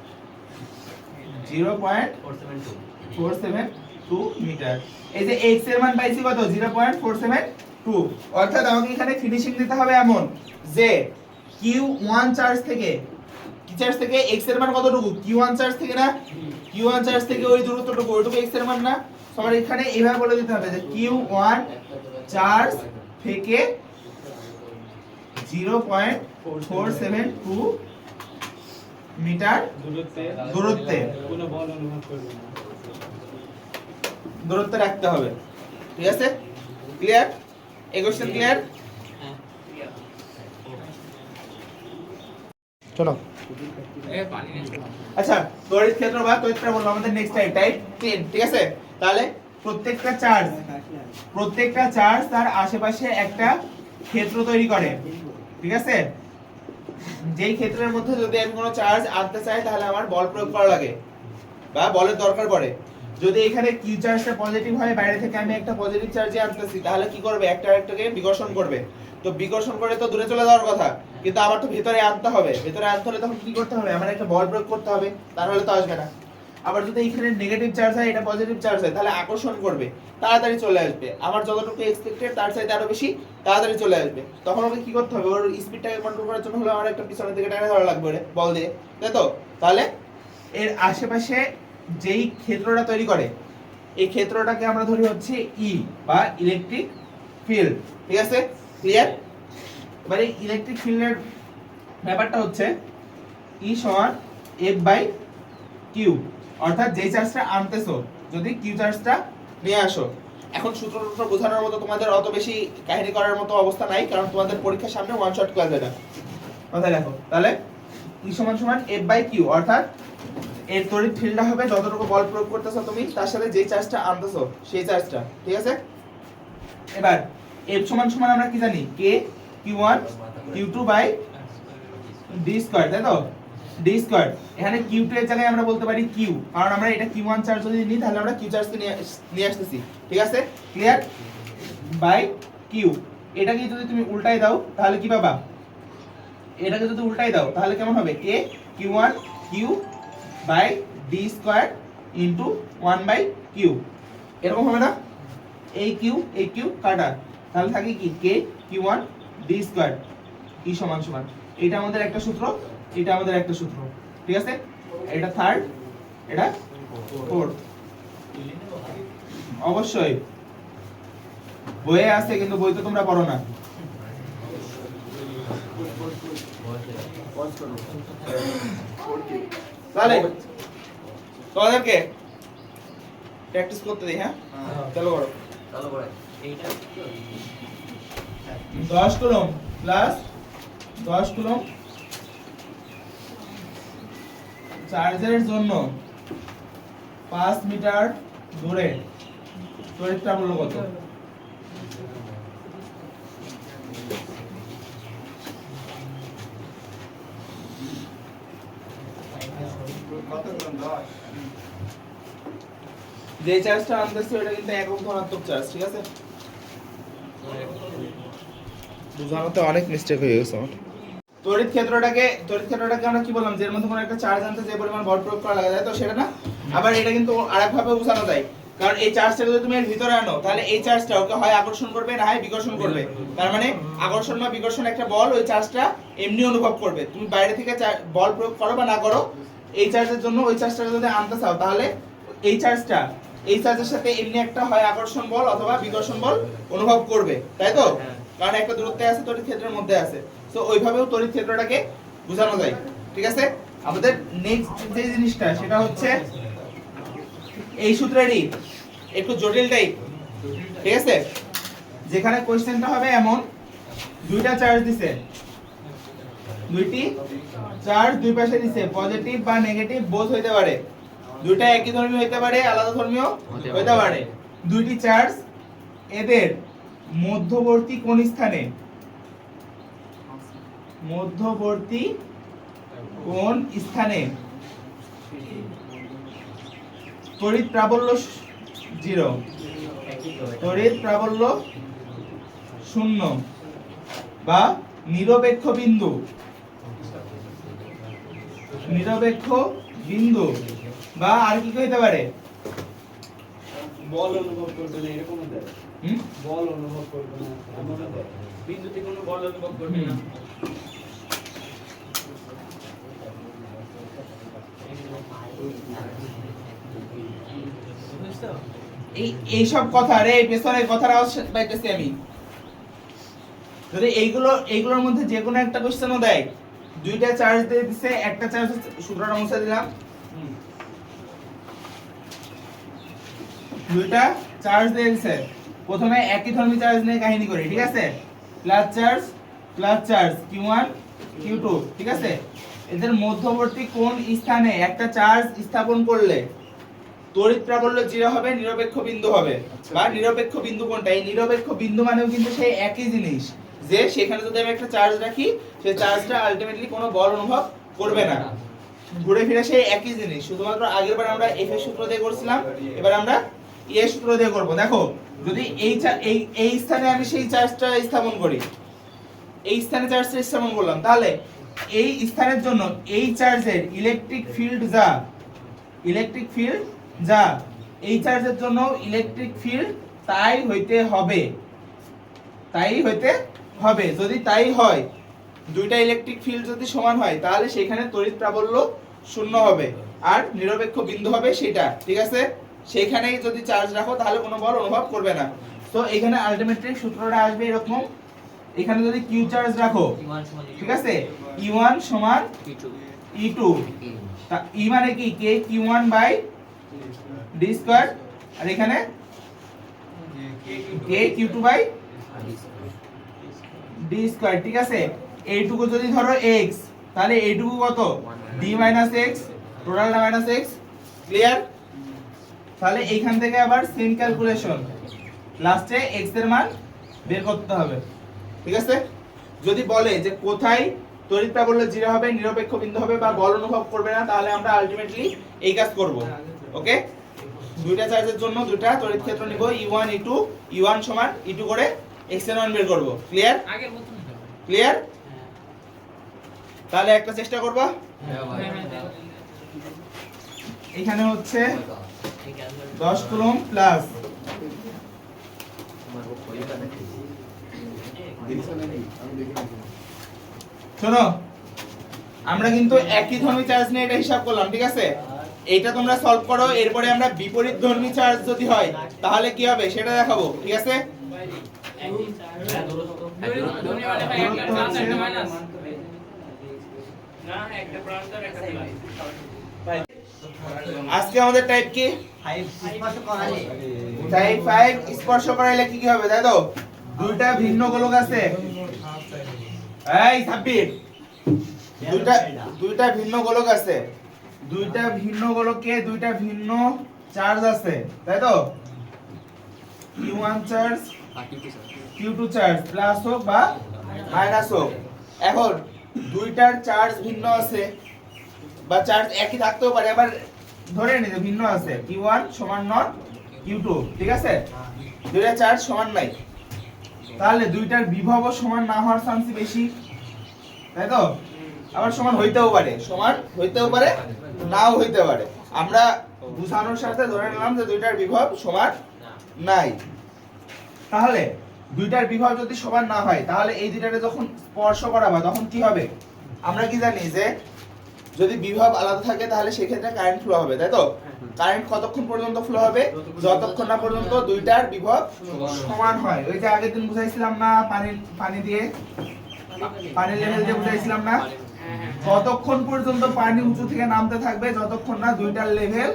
0.472 মিটার। এই যে x এর মান পাইছি কত 0.472, অর্থাৎ আমাকে এখানে ফিনিশিং দিতে হবে এমন যে q1 চার্জ থেকে, কি চার্জ থেকে, x এর মান কতটুকু, q1 চার্জ থেকে না, q1 চার্জ থেকে ওই দূরত্বটুকু, ওইটুকু x এর মান না। সবার এখানে এইভাবে বলে দিতে হবে যে q1 চার্জ থেকে 0.472 মিটার দূরত্বে কোনো বল অনুভব করবে না দূরত্ব রাখতে হবে। ঠিক আছে, ক্লিয়ার, এই কোশ্চেন ক্লিয়ার? চলো, এ পানি নেই। আচ্ছা তড়িৎ ক্ষেত্র বা তড়িৎটা বললাম আমাদের নেক্সট টাইপ 10। ঠিক আছে, তাহলে প্রত্যেকটা চার্জ তার আশেপাশে একটা ক্ষেত্র তৈরি করে। ঠিক আছে, যেই ক্ষেত্রের মধ্যে যদি আমি কোনো চার্জ আনতে চাই তাহলে আমার বল প্রয়োগ করা লাগে বা বলের দরকার পড়ে। যদি এখানে কিউ চার্জটা পজিটিভ হয়, বাইরে থেকে আমি একটা পজিটিভ চার্জে আনতেছি, তাহলে কি করবে, একটা আরেকটাকে বিকর্ষণ করবে। তো বিকর্ষণ করে তো দূরে চলে যাওয়ার কথা, কিন্তু আমার তো ভেতরে আনতে হবে। ভেতরে আনতে হলে তখন কি করতে হবে, আমার একটা বল প্রয়োগ করতে হবে, তাহলে তো আসবে না। আবার যদি এখানে নেগেটিভ চার্জ হয়, এটা পজিটিভ চার্জ হয়, তাহলে আকর্ষণ করবে, তাড়াতাড়ি চলে আসবে। আমার যতটুকু এক্সপেক্টেড তার চাইতে আরো বেশি তাড়াতাড়ি চলে আসবে। তখন ওকে কি করতে হবে, ওর স্পিডটাকে কন্ট্রোল করার জন্য হলো আমার একটা পিছনের দিকে টানা ধরা লাগবে ওরে বল দিয়ে, তাই তো? তাহলে এর আশেপাশে যেই ক্ষেত্রটা তৈরি করে, এই ক্ষেত্রটাকে আমরা ধরি হচ্ছে ই বা ইলেকট্রিক ফিল্ড। ঠিক আছে, ক্লিয়ার? এবারে ইলেকট্রিক ফিল্ডের ব্যাপারটা হচ্ছে ই সমান F/Q, অর্থাৎ যেই চার্জটা আনতেছো যদি কিউ চার্জটা নিয়ে আসো। এখন সূত্রটা বোঝানোর মতো তোমাদের অত বেশি কাহিনী করার মতো অবস্থা নাই, কারণ তোমাদের পরীক্ষার সামনে ওয়ান শট ক্লাস এটা মাথায় রাখো। তাহলে ই সমান সমান F/Q, অর্থাৎ এর তড়িৎ ফিল্ডটা হবে যতটুকু বল প্রয়োগ করতেছো তুমি তার সাথে যেই চার্জটা আনতেছো সেই চার্জটা। ঠিক আছে, এবার F সমান সমান আমরা কি জানি, K Q1 Q2/d স্কয়ার, তাই তো? d স্কয়ার, এখানে Q2 এর জায়গায় আমরা বলতে পারি Q, কারণ আমরা এটা Q1 চার্জ যদি নিই তাহলে আমরা Q চার্জকে নিয়ে আসতেছি। ঠিক আছে, ক্লিয়ার? বাই Q, এটাকে যদি তুমি উল্টাই দাও তাহলে কি পাবা, এটাকে যদি উল্টাই দাও তাহলে কেমন হবে, K Q1 Q/d square into 1/Q, এরকম হবে না? এই Q কাটা, তাহলে থাকে কি K Q1 d স্কয়ার ই সমান সমান, এটা আমাদের একটা সূত্র, এটা আমাদের একটা সূত্র। ঠিক আছে, এটা থার্ড, এটা ফোর্থ। অবশ্যই বইয়ে আছে, কিন্তু বই তো তোমরা পড়ো না। তাহলে তোমাদেরকে প্র্যাকটিস করতে দিই, হ্যাঁ চলো করো। চালু করে এইটা 10 কুলম প্লাস 10 কুলম চার্জের জন্য 5 মিটার দূরে তড়িৎটা হলো কত? কত কোন 10 যে চার্জটা আনতেছি ওটা কিন্তু একক ধনাত্মক চার্জ, ঠিক আছে? বুঝানোতে অনেক মিস্টেক হয়ে গেছে আমার। তড়িৎ ক্ষেত্রটাকে আমরা কি বললাম, যে এর মধ্যে কোনো একটা চার্জ আনতে যে পরিমাণ বল প্রয়োগ করা লাগে তো সেটা না। আবার এটা কিন্তু আরেকভাবে বোঝানো যায়, কারণ এই চার্জটা যদি তুমি এর ভিতরে আনো তাহলে এই চার্জটা ওকে হয় আকর্ষণ করবে না হয় বিকর্ষণ করবে। তার মানে আকর্ষণ বা বিকর্ষণ একটা বল ওই চার্জটা এমনি অনুভব করবে, তুমি বাইরে থেকে বল প্রয়োগ করো বা না করো, এই চার্জের জন্য ওই চার্জটা যদি আনতে চাও তাহলে এই চার্জের সাথে এমনি একটা হয় আকর্ষণ বল অথবা বিকর্ষণ বল অনুভব করবে, তাই তো? কারণ একটা দূরত্বে আছে, তড়িৎ ক্ষেত্রের মধ্যে আছে, তো ওইভাবেও তড়িৎ ক্ষেত্রটাকে বোঝানো যায়, ঠিক আছে? আমাদের নেক্সট যে জিনিসটা সেটা হচ্ছে এই সূত্রেরই একটু জটিল টাইপ, ঠিক আছে? যেখানে কোশ্চেনটা হবে এমন, দুইটা চার্জ দিছে, দুইটি চার্জ দুই পাশে দিছে, পজিটিভ বা নেগেটিভ বোথ হইতে পারে, দুইটা একই ধর্মীয় হইতে পারে আলাদা ধর্মীয় হইতে পারে। দুইটি চার্জ এদের মধ্যবর্তী কোন স্থানে তড়িৎ প্রাবল্য 0, তড়িৎ প্রাবল্য 0 বা নিরপেক্ষ বিন্দু বা আর কি হইতে পারে? বল অনুভব করবে না এরকম দেয়, বল অনুভব করবে না এমন দেয়, বিন্দুতে কোনো বল অনুভব করবে না। এই সব কথা রে, পেছনের কথার আওয়াজ পাইতেছি আমি। যদি এইগুলোর মধ্যে যে কোনো একটা কোশ্চেনও দেয়, দুইটা চার্জ দিয়ে দিছে, একটা চার্জ সূত্রটা মুছে দিলাম, দুইটা চার্জ দিয়ে দিছে, প্রথমে একই ধর্মী চার্জ নিয়ে কাহিনী করি, ঠিক আছে? প্লাস চার্জ Q1 Q2, ঠিক আছে? এদের মধ্যবর্তী কোন স্থানে একটা চার্জ স্থাপন করলে তড়িৎ প্রাবল্য 0 হবে, নিরপেক্ষ বিন্দু হবে। বা নিরপেক্ষ বিন্দু কোনটা? এই নিরপেক্ষ বিন্দু মানেও কিন্তু সেই একই জিনিস, যে সেখানে যদি আমি একটা চার্জ রাখি সেই চার্জটা আলটিমেটলি কোনো বল অনুভব করবে না, ঘুরে ফিরে সেই একই জিনিস। শুধুমাত্র আগেরবার আমরা এফ এর সূত্র দিয়ে করছিলাম, এবার আমরা ই এর সূত্র দিয়ে করব। দেখো, যদি এই স্থানে আমি সেই চার্জটা স্থাপন করি, এই স্থানে চার্জটা স্থাপন করলাম, তাহলে এই স্থানের জন্য এই চার্জের ইলেকট্রিক ফিল্ড যা এই চার্জের জন্য ইলেকট্রিক ফিল্ড তাই হইতে হবে। যদি তাই হয়, দুইটা ইলেকট্রিক ফিল্ড যদি সমান হয় তাহলে সেখানে তড়িৎ প্রাবল্য 0 হবে আর নিরপেক্ষ বিন্দু হবে সেটা, ঠিক আছে? সেইখানেই যদি চার্জ রাখো তাহলে কোনো বল অনুভব করবে না। তো এখানে আলটিমেটলি সূত্রটা আসবে এরকম, এখানে যদি কিউ চার্জ রাখো, ঠিক আছে, E1 সমান E2, তা E মানে কি? K Q1 by d square, আর এখানে K Q2 by d square, ঠিক আছে? এইটুকু যদি ধরো x, তাহলে এইটুকু কত? d মাইনাস x, টোটালটা মাইনাস x, ক্লিয়ার? তাহলে এইখান থেকে আবার সেম ক্যালকুলেশন, লাস্টে x এর মান বের করতে হবে, ঠিক আছে? যদি বলে যে কোথায় তড়িৎ প্রাবল্য 0 হবে, নিরপেক্ষ বিন্দু হবে বা বল অনুভব করবে না, তাহলে আমরা আলটিমেটলি এই কাজ করব, ওকে? দুইটা চার্জের জন্য দুইটা তড়িৎ ক্ষেত্র নিব, E1 E2, E1 সমান E2 করে x এর মান বের করব, ক্লিয়ার? আগের মতন তো। ক্লিয়ার? তাহলে একটা চেষ্টা করবা। এখানে হচ্ছে 10 কুলম্ব প্লাস শোনো, আমরা কিন্তু একই ধর্মী চার্জ নিয়ে এটা হিসাব করলাম, ঠিক আছে? এইটা তোমরা সলভ করো, এরপরে আমরা বিপরীত ধর্মী চার্জ যদি হয় তাহলে কি হবে সেটা দেখাবো, ঠিক আছে? ধর্মী মানে ভাই একটা প্লাস একটা মাইনাস না, একটা প্লাস আর একটা মাইনাস। আজকে আমাদের টাইপ কি? টাইপ 5 স্পর্শ করাইলে কি কি হবে, তাই তো? দুইটা ভিন্ন গোলক আছে, এই সাব্বির, দুইটা ভিন্ন গোলক আছে, দুইটা ভিন্ন গোলকে দুইটা ভিন্ন চার্জ আছে, তাই তো? Q1 charge Q2 charge plus হোক বা মাইনাস হোক। এখন দুইটার চার্জ ভিন্ন আছে বা চার্জ একই থাকতেও পারে, আবার ধরে নিতে ভিন্ন আছে, Q1 সমান নট Q2 ঠিক আছে, দুইটা চার্জ সমান নাই, তাহলে দুইটার বিভবও সমান না হওয়ার চান্স বেশি, তাই তো? আবার সমান হইতেও পারে, সমান হইতেও পারে, নাও হইতে পারে। আমরা বুঝানোর সাথে ধরে নিলাম যে দুইটার বিভব সমান নাই। তাহলে দুইটার বিভব যদি সমান না হয়, তাহলে এই দুইটাকে যখন স্পর্শ করাবা তখন কি হবে? আমরা কি জানি যে যদি বিভব আলাদা থাকে তাহলে সেক্ষেত্রে কারেন্ট ফ্লো হবে, তাই তো? কারেন্ট কতক্ষণ পর্যন্ত ফ্লো হবে? যতক্ষণ না পর্যন্ত দুইটার বিভব সমান হয়। ওই যে আগের দিন বুঝাইছিলাম না পানি দিয়ে, পানির লেভেল দিয়ে বুঝাইছিলাম না? যতক্ষণ পর্যন্ত পানি উঁচু থেকে নামতে থাকবে, যতক্ষণ না দুইটার লেভেল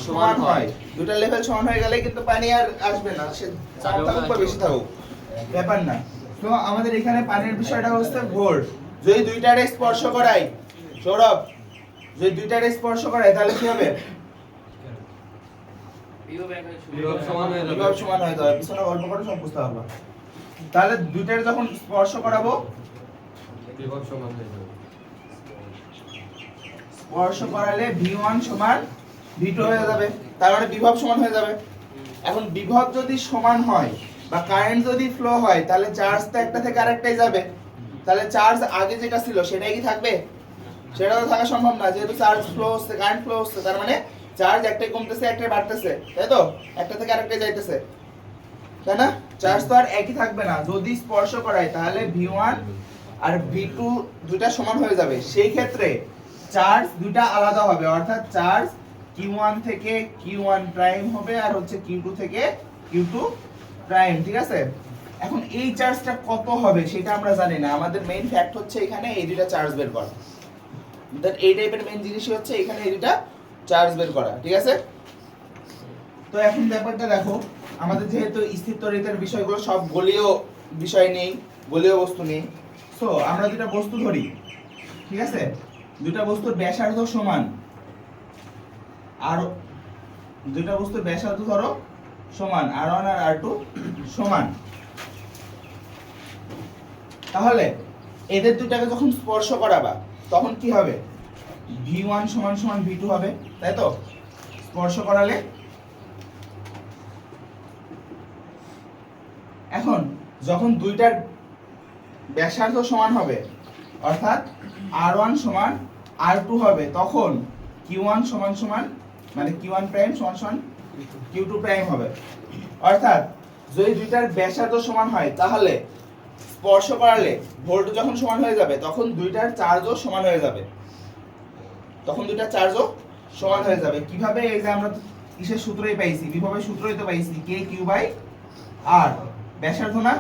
সমান হয়। দুইটার লেভেল সমান হয়ে গেলে কিন্তু পানি আর আসবে না, সে কম থাকুক বা বেশি থাকুক ব্যাপার না। তো আমাদের এখানে পানির বিষয়টা হচ্ছে ভোল্ট। যদি দুইটারে স্পর্শ করাই, সৌরভ, যদি দুইটারে স্পর্শ করাই তাহলে কি হবে? বিভব সমান হয়ে যাবে। বিভব সমান হয়ে যাবে। পিছনে গল্প করে সব বুঝতে পারবা। তাহলে দুইটারে যখন স্পর্শ করাবো, বিভব সমান হয়ে যাবে। স্পর্শ করালে V1 সমান V2 হয়ে যাবে, তার মানে বিভব সমান হয়ে যাবে। এখন বিভব যদি সমান হয় বা কারেন্ট যদি ফ্লো হয়, তাহলে চার্জ তো একটা থেকে আরেকটাই যাবে। তাহলে চার্জ আগে যেটা ছিল সেটাই কি থাকবে? সেটা তো থাকা সম্ভব না, যেহেতু চার্জ ফ্লো হচ্ছে, কারেন্ট ফ্লো হচ্ছে, তার মানে চার্জ একটাই কমতেছে একটাই বাড়তেছে, তাই তো? একটা থেকে আরেকটাই যাইতেছে, তাই না? চার্জ তো আর একই থাকবে না। যদি স্পর্শ করাই তাহলে V1 আর V2 দুইটা সমান হয়ে যাবে। সেই ক্ষেত্রে চার্জ দুইটা আলাদা হবে, অর্থাৎ চার্জ Q1 থেকে Q1 প্রাইম হবে আর হচ্ছে Q2 থেকে Q2 প্রাইম, ঠিক আছে? এখন এই চার্জটা কত হবে সেটা আমরা জানি না। আমাদের মেইন ফ্যাক্ট হচ্ছে এখানে এই দুইটা চার্জ বের করা। দ্যাট এই টাইপের মেইন জিনিসই হচ্ছে এখানে এই দুইটা চার্জ বের করা, ঠিক আছে? তো এখন ব্যাপারটা দেখো, আমাদের যেহেতু স্থির তড়িতের বিষয়গুলো সব গোলীয় বিষয় নেই, গোলীয় বস্তু নেই। সো আমরা দুটো বস্তু ধরি, ঠিক আছে? দুটো বস্তুর ব্যাসার্ধ সমান, আর দুটো বস্তুর ব্যাসার্ধ ধরো সমান, R1 আর R2 সমান। তাহলে এদের দুটাকে যখন স্পর্শ করাবা তখন কি হবে? V1 সমান সমান V2 হবে, তাই তো? স্পর্শ করালে এখন যখন দুইটার ব্যাসার্ধ সমান হবে, অর্থাৎ R1 সমান R2 হবে, তখন Q1 সমান সমান মানে Q1 প্রাইম সমান সমান Q2 প্রাইম হবে। অর্থাৎ যদি দুইটার ব্যাসার্ধ সমান হয় তাহলে স্পর্শ করালে ভোল্ট যখন সমান হয়ে যাবে তখন দুইটার চার্জও সমান হয়ে যাবে, তখন দুইটার চার্জও সমান হয়ে যাবে। কিভাবে? এই যে আমরা কিসের সূত্রই পাইছি, বিভবের সূত্রই তো পাইছি, K/Q/R, ব্যাসার্ধ না?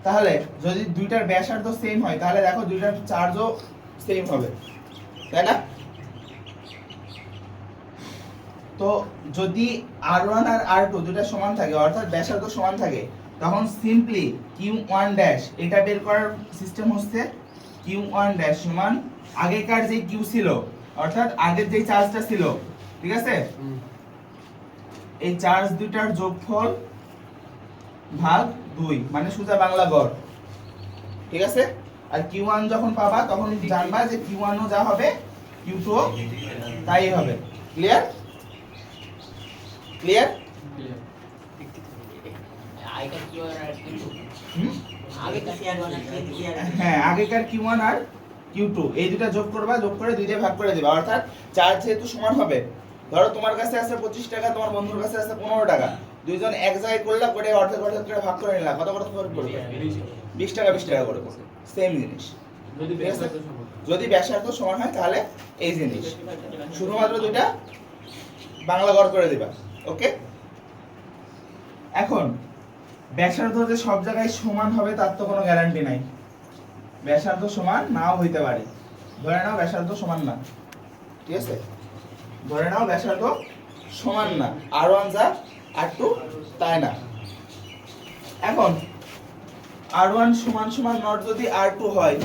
তাহলে যদি দুইটার ব্যাসার্ধ সেম হয় তাহলে দেখো দুইটার চার্জও সেম হবে, তাই না? তো যদি R1 আর R2 দুইটা সমান থাকে, অর্থাৎ ব্যাসার্ধ সমান থাকে, তখন সিম্পলি Q1 ড্যাশ, এটা বের করার সিস্টেম হচ্ছে Q1 ড্যাশ সমান আগেকার যে Q ছিল, অর্থাৎ আগের যে চার্জটা ছিল, ঠিক আছে? এই চার্জ দুইটার যোগফল ভাগ 2, মানে সোজা বাংলা গড়, ঠিক আছে? আর Q1 যখন পাবা তখন জানবা যে Q1 ও যা হবে Q2 ও তাই হবে। ক্লিয়ার? ক্লিয়ার? আগেকার কি আর কিন্তু হুম? আগেকার কি আর হ্যাঁ, আগেকার Q1 আর Q2 এই দুটো যোগ করবা, যোগ করে দুই দিয়ে ভাগ করে দিবা। অর্থাৎ চার্জ যেহেতু সমান হবে, ধরো তোমার কাছে আছে 25 টাকা, তোমার বন্ধুর কাছে আছে 15 টাকা, দুইজন এক জায়গায় করলা, করে অর্ধেক অর্ধেক করে ভাগ করে নিলা, কত কত করে পড়বে? 20 টাকা 20 টাকা করে পড়বে। সেম জিনিস, যদি ঠিক আছে? ব্যাসার্ধ সমান যদি ব্যাসার্ধ সমান হয় তাহলে এই জিনিস, শুধুমাত্র দুইটা বাংলা গড় করে দিবা, ওকে? এখন ব্যাসার্ধ যে সব জায়গায় সমান হবে তার তো কোনো গ্যারান্টি নাই, ব্যাসার্ধ সমান নাও হইতে পারে। ধরে নাও ব্যাসার্ধ সমান না, ঠিক আছে? ধরে নাও ব্যাসার্ধ সমান না, R1 যা R2 তাই না। এখন R1 সমান সমান নট যদি R2 হয়,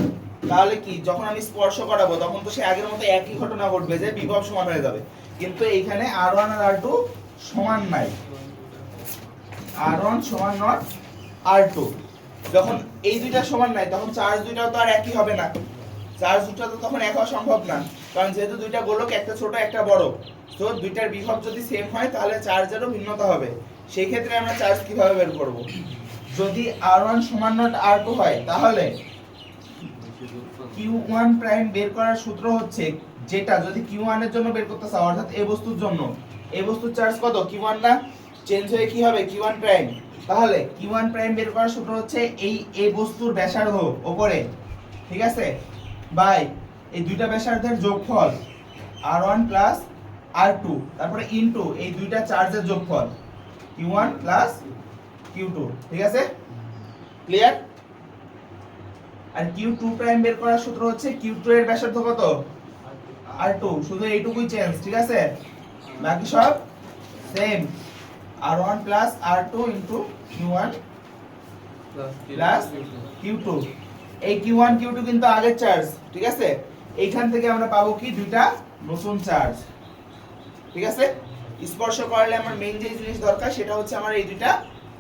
তাহলে কি যখন আমি স্পর্শ করাবো তখন তো সে আগের মতো একই ঘটনা ঘটবে যে বিভব সমান হয়ে যাবে, কিন্তু এইখানে R1 আর R2 সমান নাই, R1 সমান নট R2। যখন এই দুইটা সমান নাই তখন চার্জ দুইটাও তো আর একই হবে না, চার্জ দুটো তো তখন এক হওয়া সম্ভব না, কারণ যেহেতু দুইটা গোলক, একটা ছোট একটা বড়, তো দুইটার বিভব যদি সেম হয় তাহলে চার্জেরও ভিন্নতা হবে। সেই ক্ষেত্রে আমরা চার্জ কিভাবে বের করব? যদি r1 সমান নট r2 হয় তাহলে q1 প্রাইম বের করার সূত্র হচ্ছে, যেটা যদি q1 এর জন্য বের করতে চাও অর্থাৎ এই বস্তুর জন্য, এই বস্তুর চার্জ কত? q1 না, চেঞ্জ হয়ে কি হবে? q1 prime. তাহলে q1 প্রাইম বের করার সূত্র হচ্ছে এই বস্তুর ব্যাসার্ধ উপরে, ঠিক আছে, বাই এই দুইটা ব্যাসার্ধের যোগফল r1 প্লাস r2, তারপরে ইনটু এই দুইটা চার্জের যোগফল q1 প্লাস q2, ঠিক আছে, ক্লিয়ার? আর q2 প্রাইম বের করার সূত্র হচ্ছে q2 এর ব্যাসার্ধ কত? r2, শুধু এইটুকুই চেঞ্জ, ঠিক আছে, বাকি সব same, r1 plus r2 into q1 plus q2। এই q1 q2 কিন্তু আগের চার্জ, ঠিক আছে, এইখান থেকে আমরা পাবো কি? দুইটা নতুন চার্জ, ঠিক আছে। স্পর্শ করলে আমার মেইন যে জিনিস দরকার সেটা হচ্ছে আমার এই দুইটা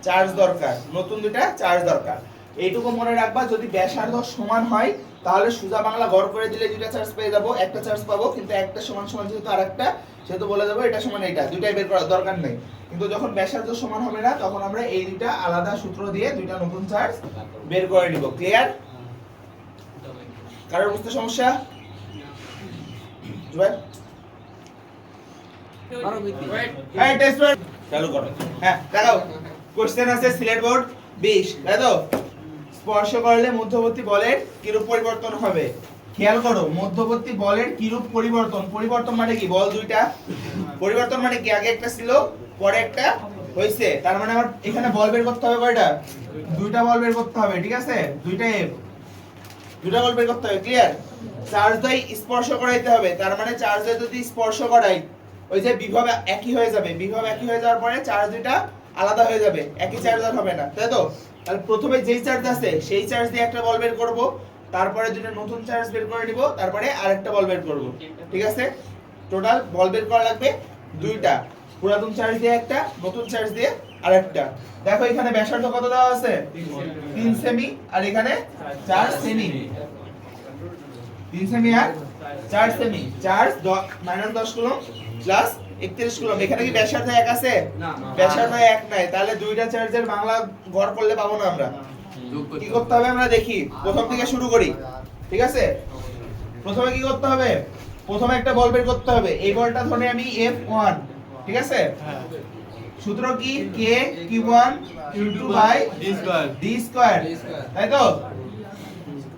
চার্জ দরকার, নতুন দুইটা চার্জ দরকার। এইটুকু মনে রাখবা, যদি ব্যাসার্ধ সমান হয় তাহলে সোজা বাংলা গড় করে দিলে দুইটা চার্জ পেয়ে যাবো, একটা চার্জ পাবো, কিন্তু একটা সমান সমান যেহেতু আরেকটা, সেহেতু বলে দেবো এটা সমান এইটা, দুইটাই বের করার দরকার নেই। কিন্তু যখন ব্যাসার্ধ সমান হবে না তখন আমরা এই দুইটা আলাদা সূত্র দিয়ে দুইটা নতুন চার্জ বের করে নিব। ক্লিয়ার? কারোর বুঝতে সমস্যা? জুবাইর, এই টেস্ট চালু করো। হ্যাঁ দেখাও, কোশ্চেন আছে সিলেট বোর্ড 20, তাই তো? স্পর্শ করলে মধ্যবর্তী বলের কিরূপ পরিবর্তন হবে? খেয়াল করো, মধ্যবর্তী বলের কিরূপ পরিবর্তন, পরিবর্তন মানে কি? বল দুইটা, পরিবর্তন মানে কি? আগে একটা ছিল পরে একটা হইছে, তার মানে আমার এখানে বল বের করতে হবে কয়টা? দুইটা বল বের করতে হবে, ঠিক আছে, দুইটা এফ, দুইটা বল বের করতে হবে। ক্লিয়ার? চার্জ দ্বয় স্পর্শ করাইতে হবে, তার মানে চার্জ দ্বয় যদি স্পর্শ করাই ওই যে বিভব একই হয়ে যাবে, বিভব একই হয়ে যাওয়ার পরে চার্জ দুইটা আলাদা হয়ে যাবে, একই চার্জ আর হবে না, তাই তো? তাহলে প্রথমে যেই চার্জ আছে সেই চার্জ দিয়ে একটা বল বের করব, তারপরে দুটো নতুন চার্জ বের করে নিব, তারপরে আরেকটা বল বের করব, ঠিক আছে। টোটাল বল বের করা লাগবে দুইটা, পুরাতন চার্জ দিয়ে একটা, নতুন চার্জ দিয়ে আরেকটা। দেখো এখানে ব্যাসার্ধ কত দেওয়া আছে? 3 সেমি, আর এখানে 4 সেমি, 3 সেমি আর 4 semi, charge -10 coulomb plus 31 coulomb. এখানে কি ব্যাসার্ধ এক আছে? না, ব্যাসার্ধ এক নাই, তাহলে দুইটা চার্জের বাংলা গড় করলে পাবো না আমরা। কি করতে হবে আমরা দেখি, প্রথম থেকে শুরু করি, ঠিক আছে। প্রথমে কি করতে হবে? প্রথমে একটা বল বের করতে হবে, এই বলটা ধরে আমি F1, ঠিক আছে। সূত্র কি? k q1 q2 by d square, তাই তো?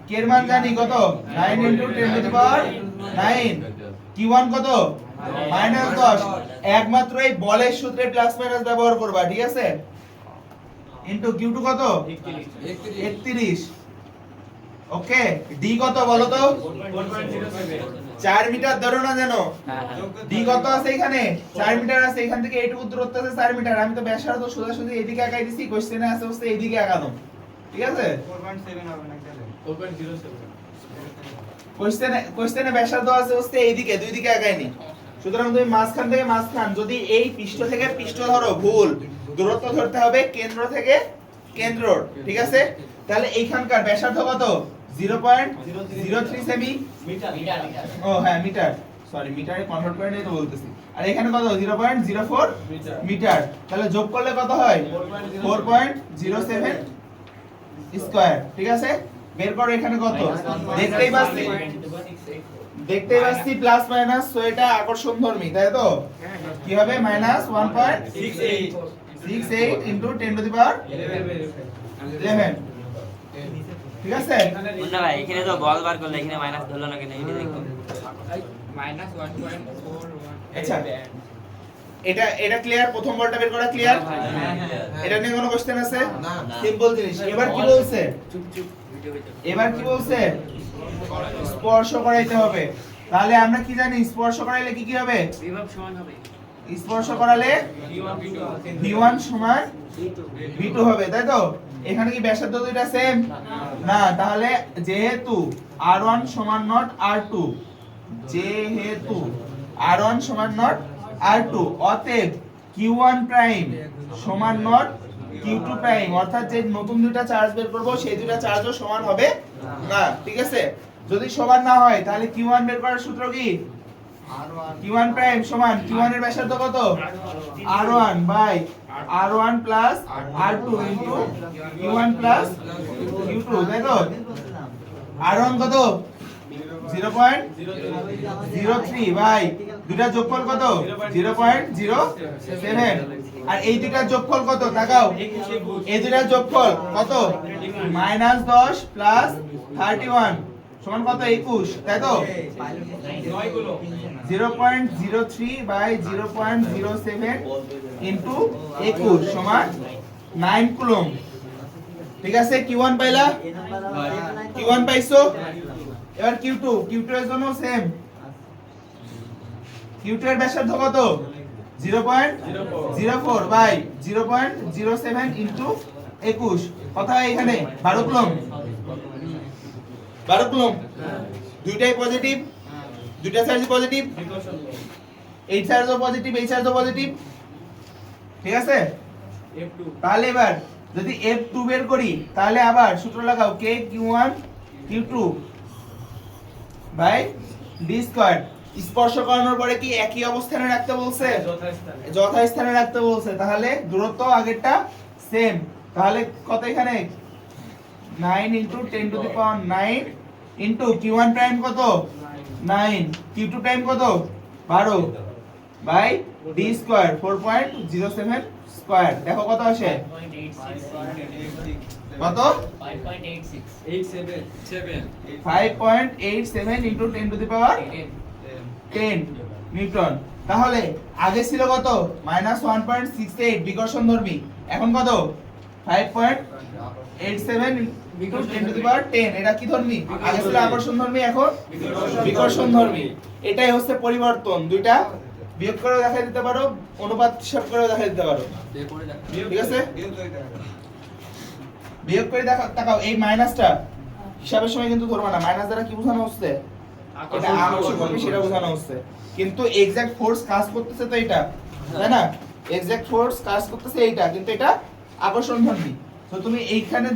k এর মান জানি কত? 9 * 10 টু দি পাওয়ার 9, q1 কত? -10, একমাত্র এই বলের সূত্রে প্লাস মাইনাস ব্যবহার করবা, ঠিক আছে, ইনটু q2 কত? 31, ওকে। d কত বলো তো? 4 মিটার ধরো না যেন, d কত আছে এখানে? 4 মিটার আছে, এখান থেকে এইটুকু দূরত্ব আছে 4 মিটার। আমি তো ব্যাসার্ধ সোজাসুজি এদিকে আগাই দিছি, কোশ্চেনে আছে হচ্ছে এইদিকে আগানো, ঠিক আছে। 4.7 হবে না তাহলে 4.07, কোশ্চেনে ব্যাসার্ধ আছে হচ্ছে এইদিকে, দুই দিকে আগাইনি। সুতরাং তুমি মাঝখান থেকে মাঝখান, যদি এই পৃষ্ঠ থেকে পৃষ্ঠ ধরো, ভুল, দূরত্ব ধরতে হবে কেন্দ্র থেকে কেন্দ্র, ঠিক আছে। তাহলে এইখানকার ব্যাসার্ধ কত? 0.03 সেমি, ও হ্যাঁ মিটার, সরি মিটারে কনভার্ট করে নিয়ে তো বলতেছি। আর এখানে কত? 0.04 মিটার। তাহলে যোগ করলে কত হয়? 4.07 স্কয়ার, ঠিক আছে। বের করো এখানে কত? দেখতেই পাচ্ছি প্লাস মাইনাস, তো এটা আকর্ষণধর্মী, তাই তো? কি হবে? -1.68 ইনটু 10 টু দি পাওয়ার 11, ঠিক আছে। মুন্না ভাই এখানে তো বল বার করলে এখানে মাইনাস ধরলো না কেন এটা দেখো। -1.41 আচ্ছা, এটা ক্লিয়ার? প্রথম বলটা বের করা ক্লিয়ার? এটা নিয়ে কোনো কোশ্চেন আছে? সিম্পল জিনিস। এবার কি বলছে? এবার কি বলছে? স্পর্শ করাইতে হবে। তাহলে আমরা কি জানি? স্পর্শ করাইলে কি কি হবে? বিভব সমান হবে। স্পর্শ করালে v1 সমান v2 হবে, তাই তো? এখানে কি ব্যাসার্ধ দুইটা সেম না? তাহলে যেহেতু r1 সমান নট r2, যেহেতু r1 সমান নট r2, অতএব q1 প্রাইম সমান নট q2 প্রাইম, অর্থাৎ যে নতুন দুইটা চার্জ বের করব সেই দুইটা চার্জও সমান হবে না, ঠিক আছে। যদি সমান না হয় তাহলে Q1 বের করার সূত্র কি? Q1 প্রাইম সমান Q1 এর ব্যাসার্ধ কত? R1 by R1 plus R2 into Q1 plus Q2, তাই তো? R1 কত? 0.03 বাই দুইটা যোগফল কত? 0.07। আর এই দুইটার যোগফল কত? তাকাও, এই দুইটার যোগফল কত? -10 প্লাস 31 সমান কত? 21, তাই তো? 0.03 বাই 0.07 ইনটু 21 সমান 9 কুলম্ব। ঠিক আছে, Q1 পাইলা? Q1 পাইছো? এবার Q2 এর জন্য সেম। Q2 এর ব্যাসার্ধ কত? 0.04 বাই 0.07 ইনটু 21 কত হয় এখানে? 12 কুলম্ব। 12 কুলম্ব। দুইটাই পজিটিভ, দুইটা চার্জই পজিটিভ, এই চার্জও পজিটিভ, এই চার্জও পজিটিভ। ঠিক আছে, F2 তাহলে এবার যদি F2 বের করি তাহলে আবার সূত্র লাগাও, K Q1 Q2 by d square. স্পর্শ করানোর পরে কি একই অবস্থানে রাখতে বলছে? যথাস্থানে। যথাস্থানে রাখতে বলছে, তাহলে দূরত্ব আগেরটা সেম। তাহলে কত এখানে? 9 into 10 to the power 9 into Q1 prime কত? 9, Q2 প্রাইম কত? 12 বাই d স্কয়ার 4.07 স্কয়ার। দেখো কত আসে? কত? 5.87 into 10 to the power 10 Newton. তাহলে আগে ছিল কত? -1.68 বিকর্ষণধর্মী, এখন কত? 5.87 ইনটু 10 টু দি পাওয়ার 10। এটা কি ধর্মী? আগে ছিল আকর্ষণধর্মী, এখন বিকর্ষণধর্মী। এটাই হচ্ছে পরিবর্তন। দুইটা বিয়োগ করে দেখাই দিতে পারো, অনুপাত হিসাব করে দেখাই দিতে পারো। ঠিক আছে, বিয়োগ করে তাকাও, এই মাইনাসটা হিসাবের সময় কিন্তু ধরবা না। মাইনাস দ্বারা কি বোঝানো হচ্ছে? এটা আকর্ষণধর্মী, সেটা বোঝানো হচ্ছে। কিন্তু এক্সাক্ট ফোর্স কাজ করতেছে তো এটা, তাই না? এক্সাক্ট ফোর্স কাজ করতেছে এইটা, কিন্তু এটা আকর্ষণধর্মী। তো তুমি এইখানে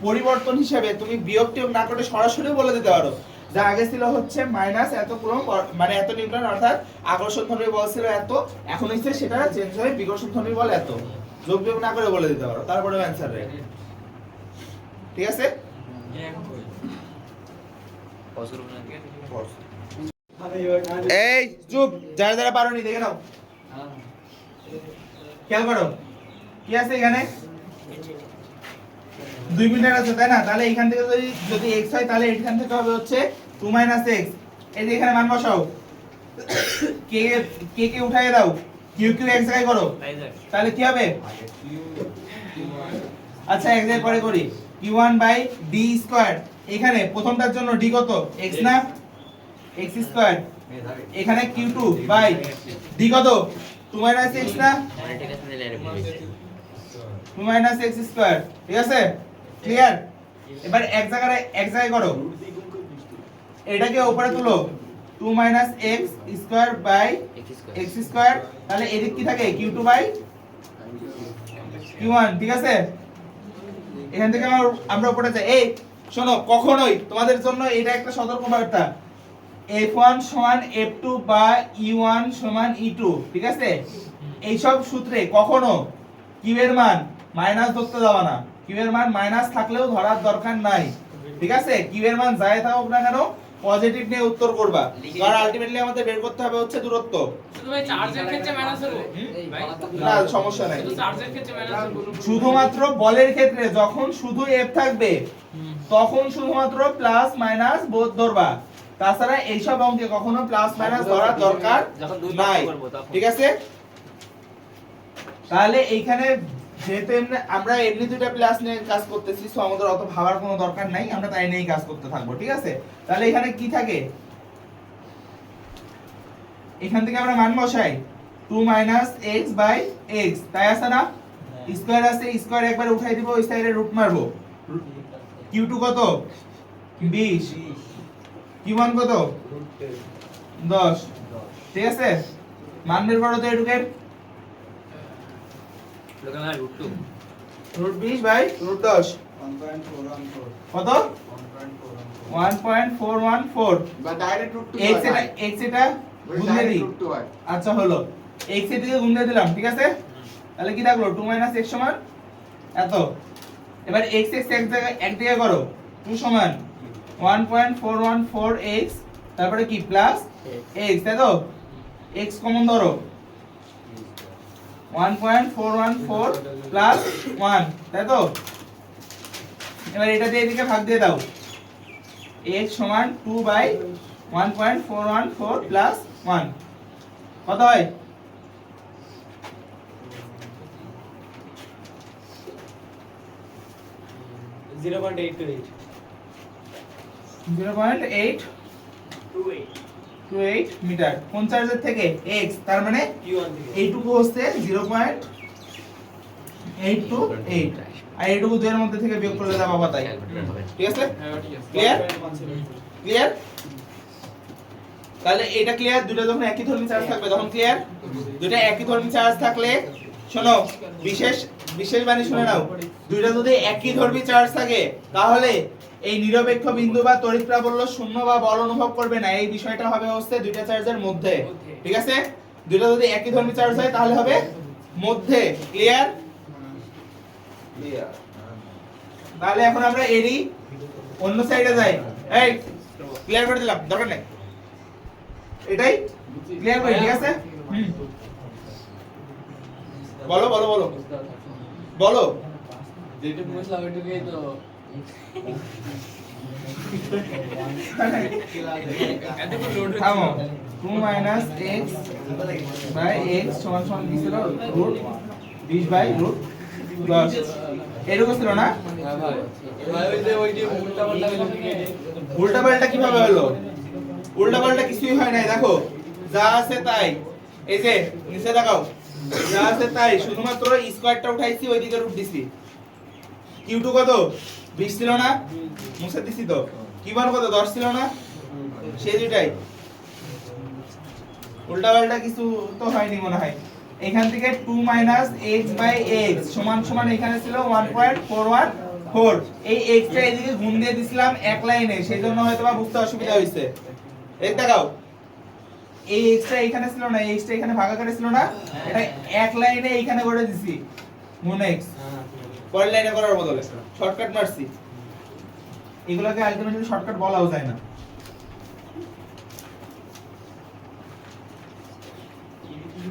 পরিবর্তন হিসাবে তুমি বিয়োগ টিয়োগ না করে সরাসরি বলে দিতে পারো যা আগে ছিল হচ্ছে মাইনাস এত কুলম্ব, মানে এত নিউটন, অর্থাৎ আকর্ষণধর্মী বল ছিল এত, এখন হচ্ছে সেটা চেঞ্জ হয়ে বিকর্ষণধর্মী বল এত। যোগ বিয়োগ না করে বলে দিতে পারো, তারপরে অ্যানসার রাইট। ঠিক আছে, এই চুপ, যারা যারা পারোনি দেখে নাও, খেয়াল করো কি আছে এখানে। 2 মিটার আছে, তাই না? তাহলে এখান থেকে যদি x হয় তাহলে এখান থেকে হবে হচ্ছে 2 - x। এই যে এখানে মান বসাও, কে উঠায় দাও, q x জায়গায় করো, তাহলে কি হবে? আচ্ছা, এক জায়গায় পরে করি, q1 বাই d স্কয়ার। এখানে প্রথমটার জন্য d কত? x না, x স্কয়ার। এখানে q2 বাই d কত? 2 - x না, 2 - x স্কয়ার। ঠিক আছে, ক্লিয়ার? এবার এক জায়গায় করো, এটাকে উপরে তুলো, 2 - x square by x square. তাহলে এদিক কি থাকে? q2 by q1। ঠিক আছে, এখান থেকে আমরা উপরে যাই। এই শোনো, কখনোই তোমাদের জন্য এটা একটা সতর্কবার্তা, f1 সমান f2 বা e1 সমান e2। ঠিক আছে, এইসব সূত্রে কখনো কিউ এর মান মাইনাস ধরতে যাবা না। কিউ এর মান মাইনাস থাকলেও ধরার দরকার নাই। ঠিক আছে, কিউ এর মান যাই থাকুক না কেন পজিটিভ নিয়ে উত্তর করবা, কারণ আলটিমেটলি আমাদের বের করতে হবে হচ্ছে দূরত্ব। শুধু ভাই চার্জের ক্ষেত্রে মাইনাস হলো ভাই, না সমস্যা নাই, শুধু চার্জের ক্ষেত্রে মাইনাস হলো। শুধুমাত্র বলের ক্ষেত্রে যখন শুধু এফ থাকবে তখন শুধুমাত্র প্লাস মাইনাস বোধ ধরবা, তাছাড়া এইসব অঙ্কে কখনো প্লাস মাইনাস ধরার দরকার নাই। ঠিক আছে, তাহলে এইখানে যেহেতু আমরা এমনি দুটো প্লাস নিয়ে কাজ করতেছি, সো আমাদের অত ভাবার কোনো দরকার নাই, আমরা তাই নিয়েই কাজ করতে থাকবো। ঠিক আছে, তাহলে এখানে কি থাকে? এখান থেকে আমরা মান বসাই 2 - x বাই x, তাই আছে না? স্কয়ার আছে, স্কয়ার একবার উঠাই দিব, ওই সাইডে রুট মারবো। q2 কত? 20, q1 কত? 10। ঠিক আছে, মান বের করো তো এটুকের, √20 বাই √10 কত? 1.414 বা ডাইরেক্ট রুট টু x এটা গুণ দিয়ে দিই। রুট টু হয় আচ্ছা হলো x এর দিকে গুণ দিয়ে দিলাম, ঠিক আছে? তাহলে কি থাকলো 2 - x সমান এত। এবার x একদিকে করো, 2 সমান 1.414x, তারপরে কি প্লাস x, তাই তো? x কমন ধরো, 1.414 প্লাস 1, তাই তো? এবার এটা দিয়ে এদিকে ভাগ দিয়ে দাও, x সমান 2/1.414 প্লাস 1 কত হয়? 0.828 0.828 মিটার কোন চার্জের থেকে? x, তার মানে Q1 থেকে এইটুকু হচ্ছে 0.828 আর এইটুকু 2 এর মধ্যে থেকে বিয়োগ করলে যা পাবা তাই, ঠিক আছে? হ্যাঁ ঠিক আছে ক্লিয়ার? ক্লিয়ার? তাহলে এটা ক্লিয়ার? দুটো যখন একই ধর্মী চার্জ থাকবে তখন ক্লিয়ার? দুটো একই ধর্মী চার্জ থাকলে শোনো, বিশেষ বাণী শুনে নাও, দুইটা যদি একই ধর্মী চার্জ থাকে তাহলে এই নিরপেক্ষ বিন্দু বা তড়িৎ প্রাবল্য শূন্য বা বল অনুভব করবে না, এই বিষয়টা হবে হচ্ছে দুইটা চার্জের মধ্যে, ঠিক আছে? দুইটা যদি একই ধর্মী চার্জ হয় তাহলে হবে মধ্যে, ক্লিয়ার? ক্লিয়ার। তাহলে এখন আমরা এরই অন্য সাইডে যাই, এই ক্লিয়ার করে দিলাম, দরকার নেই, এটাই ক্লিয়ার করি, ঠিক আছে? বলো বলো বলো বলো। যেটা বুঝলাম ওইটুকুই তো এতক্ষণ লোড থামো, হচ্ছে 2 - x বাই x সমান সমান কি ছিল? রুট 20 বাই রুট 10 এরকম ছিল না? হ্যাঁ ভাই ভাই ওই যে উল্টা পাল্টা উল্টাপাল্টা কিভাবে হলো? উল্টাপাল্টা কিছুই হয় নাই, দেখো যা আছে তাই, এই যে নিচে দেখাও, যা আছে তাই, শুধুমাত্র স্কয়ারটা উঠাইছি, ওইদিকে রুট দিছি। q2 কত? 20 ছিল না? মুছে দিছি তো। q1 কত? 10 ছিল না? সেই দুইটাই। উল্টাপাল্টা কিছু তো হয়নি মনে হয়। এখান থেকে 2 - x বাই x সমান সমান এখানে ছিল 1.414, এই x টা এদিকে গুণ দিয়ে দিছিলাম এক লাইনে, সেজন্য হয়তোবা বুঝতে অসুবিধা হইছে। এই দেখাও, এই x টা এখানে ছিল না, এই x টা এখানে ভাগাকারে ছিল না, এটা এক লাইনে এইখানে করে দিছি গুণ x, পরের লাইনে করার বদলে শর্টকাট মারছি। এগুলোকে আলটিমেটলি শর্টকাট বলাও যায় না।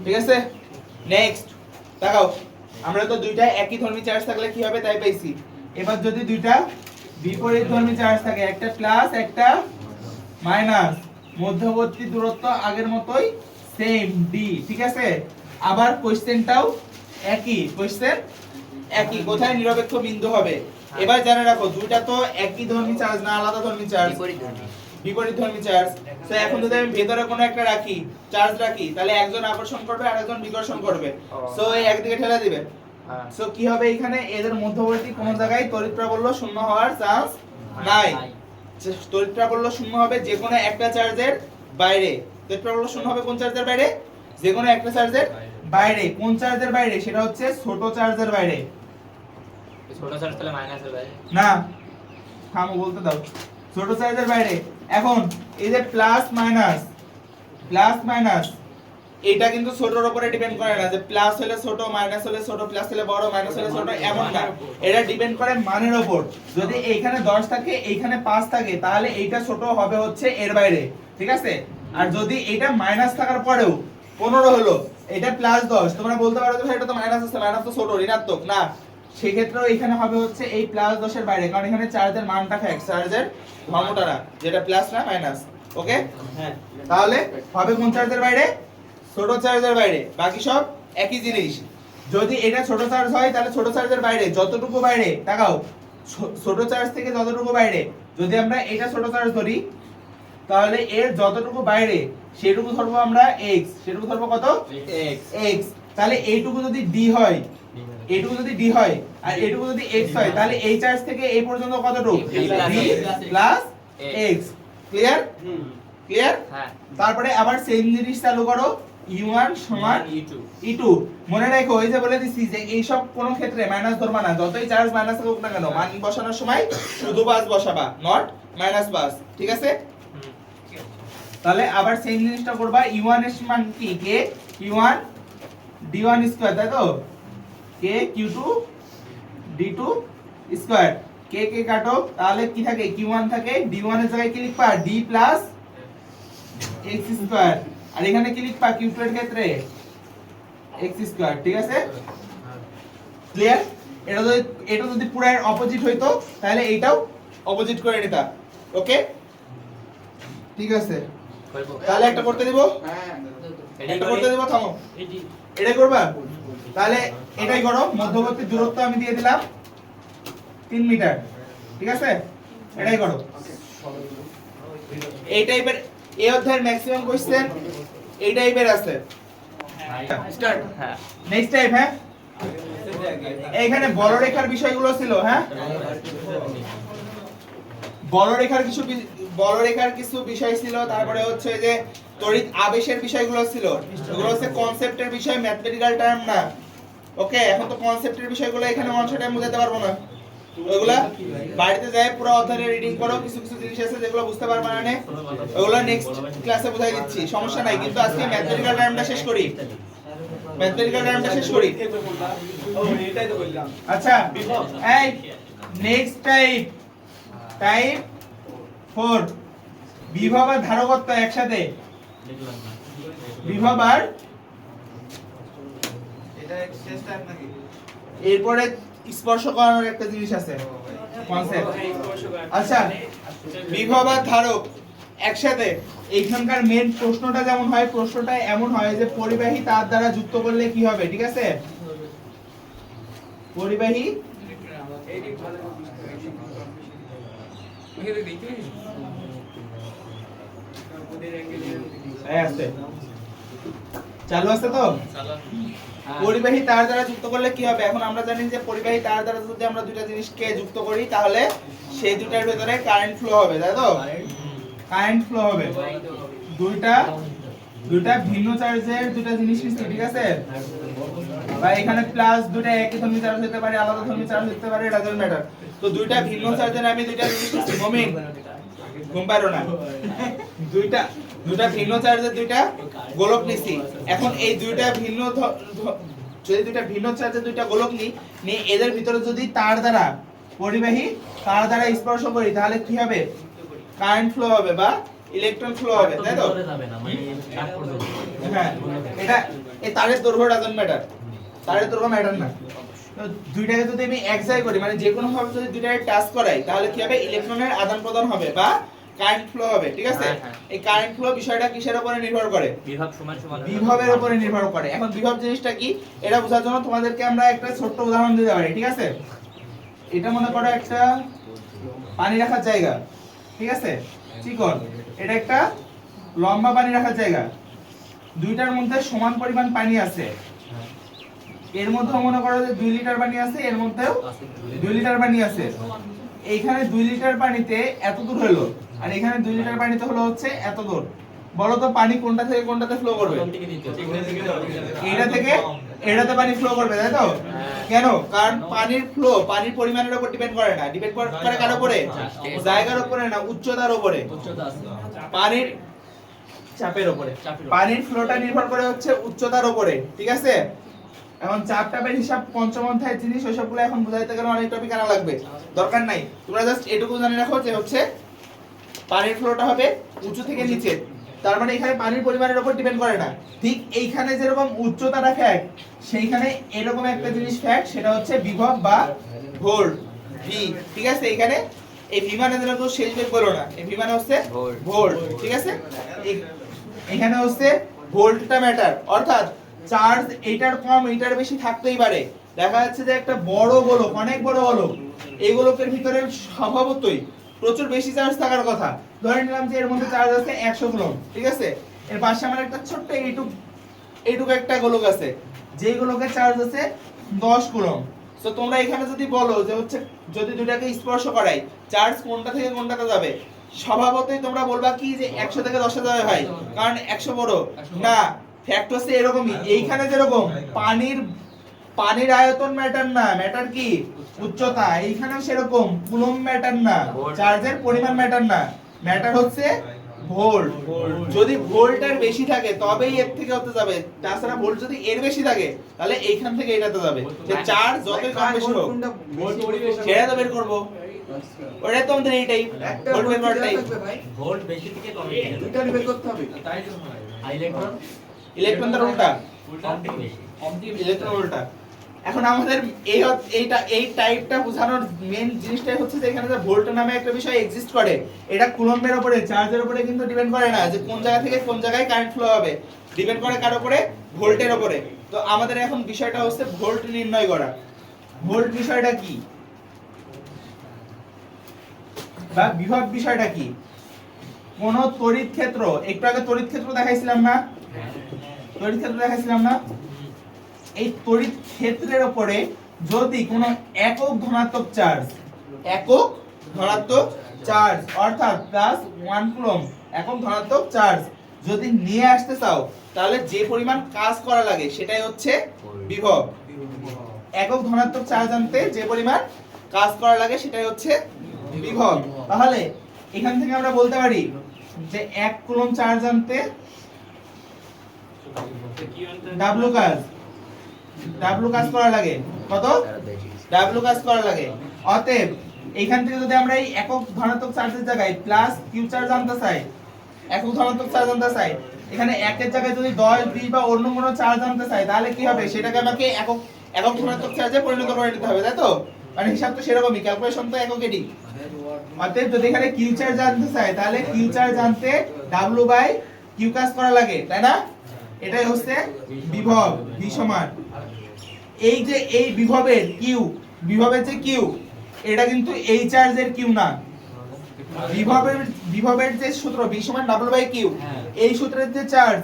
ঠিক আছে, নেক্সট দেখাও, আমরা তো দুইটা একই ধর্মী চার্জ থাকলে কি হবে তাই পাইছি। এবার যদি দুইটা বিপরীত ধর্মী চার্জ থাকে, একটা প্লাস একটা মাইনাস, মধ্যবর্তী দূরত্ব আগের মতোই সেম d, ঠিক আছে? আবার কোশ্চেনটাও একই, কোশ্চেন একই, কোথায় নিরপেক্ষ বিন্দু হবে। এবার জেনে রাখো, দুইটা তো একই ধর্মী চার্জ না, আলাদা ধর্মী চার্জ, বিপরীত ধর্মী চার্জ। সো এখন যদি আমি ভেতরে কোনো একটা রাখি, চার্জ রাখি, তাহলে একজন আকর্ষণ করবে আর একজন বিকর্ষণ করবে, সো এই একদিকে ঠেলা দিবে। সো কি হবে, এখানে এদের মধ্যবর্তী কোন জায়গায় তড়িৎ প্রাবল্য শূন্য হওয়ার চান্স নাই। তড়িৎ প্রাবল্য শূন্য হবে যে কোনো একটা চার্জের বাইরে। তড়িৎ প্রাবল্য শূন্য হবে কোন চার্জের বাইরে? যে কোনো একটা চার্জের বাইরে। কোন চার্জের বাইরে? সেটা হচ্ছে ছোট চার্জের বাইরে। ছোট চার্জ তাহলে মাইনাসের বাইরে না, থামো বলতে দাও, ছোট চার্জের বাইরে। এখন এই যে প্লাস মাইনাস এটা কিন্তু ছোটর উপরে ডিপেন্ড করে না, যে প্লাস হলে ছোট, মাইনাস হলে ছোট, প্লাস হলে বড়, মাইনাস হলে ছোট, এমন না। এটা ডিপেন্ড করে মানের উপর। যদি এইখানে 10 থাকে, এইখানে 5 থাকে, তাহলে এইটা ছোট হবে হচ্ছে এর বাইরে, ঠিক আছে? আর যদি এটা মাইনাস থাকার পরেও 15 হলো, এটা প্লাস 10, তোমরা বলতে পারো যে ভাই এটা তো মাইনাস আছে, মাইনাস তো ছোট, ঋণাত্মক না, সেই ক্ষেত্রেও এখানে হবে হচ্ছে এই প্লাস 10 এর বাইরে, কারণ এখানে চার্জের মানটা ফিক্স, চার্জের ধর্মটা না, যেটা প্লাস না মাইনাস। ওকে, হ্যাঁ তাহলে হবে কোন চার্জের বাইরে? ছোট চার্জের বাইরে। বাকি সব একই জিনিস। যদি এটা ছোট চার্জ হয় তাহলে ছোট চার্জের বাইরে যতটুকু বাইরে, তাকাও, ছোট চার্জ থেকে যতটুকু বাইরে, যদি আমরা এটা ছোট চার্জ ধরি তাহলে এর যতটুকু বাইরে সেটুকু ধরবো আমরা x, সেটুকু ধরবো কত? x। তাহলে এইটুকু যদি d হয়, এইটুকু যদি d হয় আর এইটুকু যদি x হয়, তাহলে এই চার্জ থেকে এই পর্যন্ত কতটুকু? d plus x। Clear? Clear? হ্যাঁ তারপরে আবার সেম জিনিস চালু করো, u1 সমান e2। মনে রাখো, ওই যে বলে দিছি যে এই সব কোন ক্ষেত্রে মাইনাস ধরবা না, যতই চার্জ মাইনাস হোক না কেন, মান বসানোর সময় শুধু বাস বসাবা, নট -5 ঠিক আছে। তাহলে আবার সেম জিনিসটা করবা, u1 এর মান কি k q1 d1 স্কয়ার, তাই তো k q2 d2 square, k k কাটো, তাহলে কি থাকে q1 থাকে, d1 এর জায়গায় কি লিখবা d প্লাস x স্কয়ার, আর এখানে কি লিখবা q2 এর ক্ষেত্রে x স্কয়ার, ঠিক আছে ক্লিয়ার। এটা যদি পুরো অপোজিট হইতো তাহলে এইটাও অপোজিট করে নিতা, ওকে ঠিক আছে। তাহলে একটা করতে দিব, হ্যাঁ এটা করতে দিব, থামো এটাই করবা, তাহলে এটাই করো। মধ্যবর্তী দূরত্ব আমি দিয়ে দিলাম 3 মিটার, ঠিক আছে এটাই করো। এই টাইপের এই অধ্যায়ের ম্যাক্সিমাম কোশ্চেন এই টাইপের আছে। Start next type. হ্যাঁ এইখানে বলরেখার বিষয়গুলো ছিল, হ্যাঁ বলরেখার কিছু বিষয় ছিল, তারপরে হচ্ছে যে তড়িৎ আবেশের বিষয়গুলো ছিল, এগুলো হচ্ছে কনসেপ্টের বিষয়, ম্যাথমেটিক্যাল টার্ম না, ওকে। এখন তো কনসেপ্টের বিষয়গুলো এখানে ওয়ান শটে আমি বোঝাতে পারবো না, ওগুলা বাড়িতে যাই পুরো অধ্যায় রিডিং করো, কিছু কিছু জিনিস আছে যেগুলো বুঝতে পারবে না, ওগুলো নেক্সট ক্লাসে বুঝাই দিচ্ছি, সমস্যা নাই। কিন্তু আজকে ম্যাথমেটিক্যাল টার্মটা শেষ করি, এটাই তো বললাম। আচ্ছা এই নেক্সট টাইপ 4 বিভব আর ধারকত্ব একসাথে, বিভব আর এটা শেষ টাইম নাকি? এরপরে স্পর্শ করানোর একটা জিনিস আছে কনসেপ্ট। আচ্ছা বিভব আর ধারক একসাথে, এইখানকার মেন প্রশ্নটা যেমন হয়, প্রশ্নটা এমন হয় যে পরিবাহী তার দ্বারা যুক্ত করলে কি হবে, ঠিক আছে পরিবাহী আছে, চালু আছে তো। পরিবাহী তার দ্বারা যুক্ত করলে কি হবে, এখন আমরা জানি যে পরিবাহী তার দ্বারা যদি আমরা দুটো জিনিসকে যুক্ত করি তাহলে সেই দুটার ভিতরে কারেন্ট ফ্লো হবে, তাই তো কারেন্ট ফ্লো হবে। দুইটা ভিন্ন চার্জের দুটো জিনিস নিচ্ছি, ঠিক আছে বা এখানে প্লাস দুটো একই ধর্মী চার্জ হতে পারে, আলাদা ধর্মী চার্জ হতে পারে, এটা ডাজন্ট ম্যাটার। তো দুইটা ভিন্ন চার্জের আমি দুইটা জিনিস নিচ্ছি, মমিন ঘুম পারো না, দুইটা ভিন্ন চার্জের দুইটা গোলক নিচ্ছি। এখন এই দুইটা ভিন্ন যদি দুইটা ভিন্ন চার্জের দুইটা গোলক নিয়ে এদের ভিতরে যদি তার দ্বারা পরিবাহী তার দ্বারা স্পর্শ করি তাহলে কি হবে, কারেন্ট ফ্লো হবে বা ইলেকট্রন ফ্লো হবে, তাই তো হ্যাঁ। এটা এই তারের দৈর্ঘ্য ডাজন্ট ম্যাটার, তারের দৈর্ঘ্য ম্যাটার না। তো দুইটাকে যদি আমি এক জায়গায় করি, মানে যে কোনো ভাবে যদি দুইটাকে টাচ করাই তাহলে কি হবে, ইলেকট্রনের আদান প্রদান হবে বা কারেন্ট ফ্লো হবে, ঠিক আছে। এই কারেন্ট ফ্লো বিষয়টা কিসের উপরে নির্ভর করে, বিভবের উপরে নির্ভর করে। এখন বিভব জিনিসটা কি এটা বোঝার জন্য তোমাদেরকে আমরা একটা ছোট্ট উদাহরণ দিতে পারি, ঠিক আছে। এটা মনে করো একটা পানি রাখার জায়গা, ঠিক আছে চিকন, এটা একটা লম্বা পানি রাখার জায়গা, দুইটার মধ্যে সমান পরিমাণ পানি আছে, এর মধ্যে মনে করো যে 2 লিটার পানি আছে, এর মধ্যেও 2 লিটার পানি আছে। এইখানে 2 লিটার পানিতে এত দূর হলো, আর এখানে 2 লিটার পানিতে হলো হচ্ছে এত দূর। বলো তো পানি কোনটা থেকে কোনটাতে ফ্লো করবে, এটা থেকে এটাতে পানি ফ্লো করবে, তাই তো কেন, কারণ পানির ফ্লো পানির পরিমাণের উপর ডিপেন্ড করে না, ডিপেন্ড করে কার উপরে, জায়গার উপরে না, উচ্চতার উপরে, পানির চাপের উপরে। পানির ফ্লোটা নির্ভর করে হচ্ছে উচ্চতার উপরে, ঠিক আছে। এখন চাপ টাপের হিসাব পঞ্চম অধ্যায়ের জিনিস, ওইসবগুলো এখন বুঝাইতে গেলে অনেক টপিক আনা লাগবে, দরকার নাই। তোমরা জাস্ট এটুকু জানে রাখো যে হচ্ছে পানির ফ্লোটা হবে উঁচু থেকে নিচে, তার মানে এখানে পানির পরিমাণের উপর ডিপেন্ড করে না। ঠিক এইখানে যেরকম উচ্চতাটা ফ্যাক্ট, সেইখানে এরকম একটা জিনিস ফ্যাক্ট, সেটা হচ্ছে বিভব বা ভোল্ট ভি, ঠিক আছে। এইখানে এই ভি মানে যেন কেউ শেষ বেগ বলো না, এই ভি মানে হচ্ছে ভোল্ট, ঠিক আছে। এখানে হচ্ছে ভোল্টটা ম্যাটার, অর্থাৎ চার্জ এইটার কম এইটার বেশি থাকতেই পারে। দেখা যাচ্ছে যে একটা বড় গোলক, অনেক বড় গোলক, এই গোলকের ভিতরে স্বভাবতই প্রচুর বেশি চার্জ থাকার কথা। ধরে নিলাম যে এর মধ্যে চার্জ আছে 100 কুলম্ব, ঠিক আছে। এর পাশে আমার একটা ছোট্ট এইটুকু একটা গোলক আছে, যেই গোলকের চার্জ আছে 10 কুলম্ব। তো তোমরা এখানে যদি বলো যে হচ্ছে যদি দুটাকে স্পর্শ করাই চার্জ কোনটা থেকে কোনটাতে যাবে, স্বভাবতই তোমরা বলবা কি যে 100 থেকে 10 এ যাবে ভাই, কারণ 100 বড় না। ফ্যাক্ট হচ্ছে এরকমই, এইখানে যেরকম পানির আয়তন ম্যাটার না, ম্যাটার কি উচ্চতা। এইখানেও সেরকম, কুলম্ব ম্যাটার না, চার্জের পরিমাণ ম্যাটার না, ম্যাটার হচ্ছে ভোল্ট। যদি ভোল্টের বেশি থাকে তবেই এর থেকে হতে যাবে, তাছাড়া ভোল্ট যদি এর বেশি থাকে তাহলে এইখান থেকে এটাতে যাবে। যে চার্জ যতই কম বেশি হোক সেটা তো বের করবো, ওটাই তো আমাদের এই টাইপ ভোল্ট বের করার টাইপ। ভোল্ট বেশি থেকে কম দুইটা বের করতে হবে। ইলেকট্রন ইলেকট্রন তার উল্টা, কম থেকে বেশি। ইলেকট্রন উল্টা। এখন আমাদের এই টাইপটা বোঝানোর মেইন জিনিসটাই হচ্ছে যে এখানে যে ভোল্ট নামে একটা বিষয় এক্সিস্ট করে, এটা কুলম্বের উপরে, চার্জের উপরে কিন্তু ডিপেন্ড করে না যে কোন জায়গা থেকে কোন জায়গায় কারেন্ট ফ্লো হবে, ডিপেন্ড করে কার উপরে, ভোল্টের উপরে। তো আমাদের এখন বিষয়টা হচ্ছে ভোল্ট নির্ণয় করা। ভোল্ট বিষয়টা কি বা বিভব বিষয়টা কি? কোন তড়িৎ ক্ষেত্র, একটু আগে তড়িৎ ক্ষেত্র দেখাইছিলাম না, তড়িৎ ক্ষেত্র দেখাইছিলাম না, এই তড়িৎ ক্ষেত্রের উপরে যদি কোনো একক ধনাত্মক চার্জ, একক ধনাত্মক চার্জ অর্থাৎ +1 কুলম্ব একক ধনাত্মক চার্জ যদি নিয়ে আসতে চাও, তাহলে যে পরিমাণ কাজ করা লাগে সেটাই হচ্ছে বিভব। একক ধনাত্মক চার্জ আনতে যে পরিমাণ কাজ করা লাগে সেটাই হচ্ছে বিভব। তাহলে এখান থেকে আমরা বলতে পারি যে 1 কুলম্ব চার্জ আনতে W কাজ করা লাগে, কত W কাজ করা লাগে। অতএব এইখান থেকে যদি আমরা এই একক ধনাত্মক চার্জের জায়গায় প্লাস কিউ চার্জ আনতে চাই, একক ধনাত্মক চার্জ আনতে চাই, এখানে একের জায়গায় যদি 10 20 বা অন্য কোনো চার্জ আনতে চাই, তাহলে কি হবে, সেটাকে আমাকে একক ধনাত্মক চার্জে পরিণত করে নিতে হবে, তাই তো? মানে হিসাব তো সেরকমই, ক্যালকুলেশন তো এককেরই। অতএব যদি এখানে কিউ চার্জ আনতে চাই, তাহলে কিউ চার্জ আনতে W বাই কিউ কাজ করা লাগে, তাই না? এটাই হচ্ছে বিভব, ভি সমান এই যে এই বিভবের কিউ, বিভবের যে কিউ, এটা কিন্তু এই চার্জের কিউ না। বিভবের যে সূত্র ভি সমান W বাই কিউ, এই সূত্রের যে চার্জ,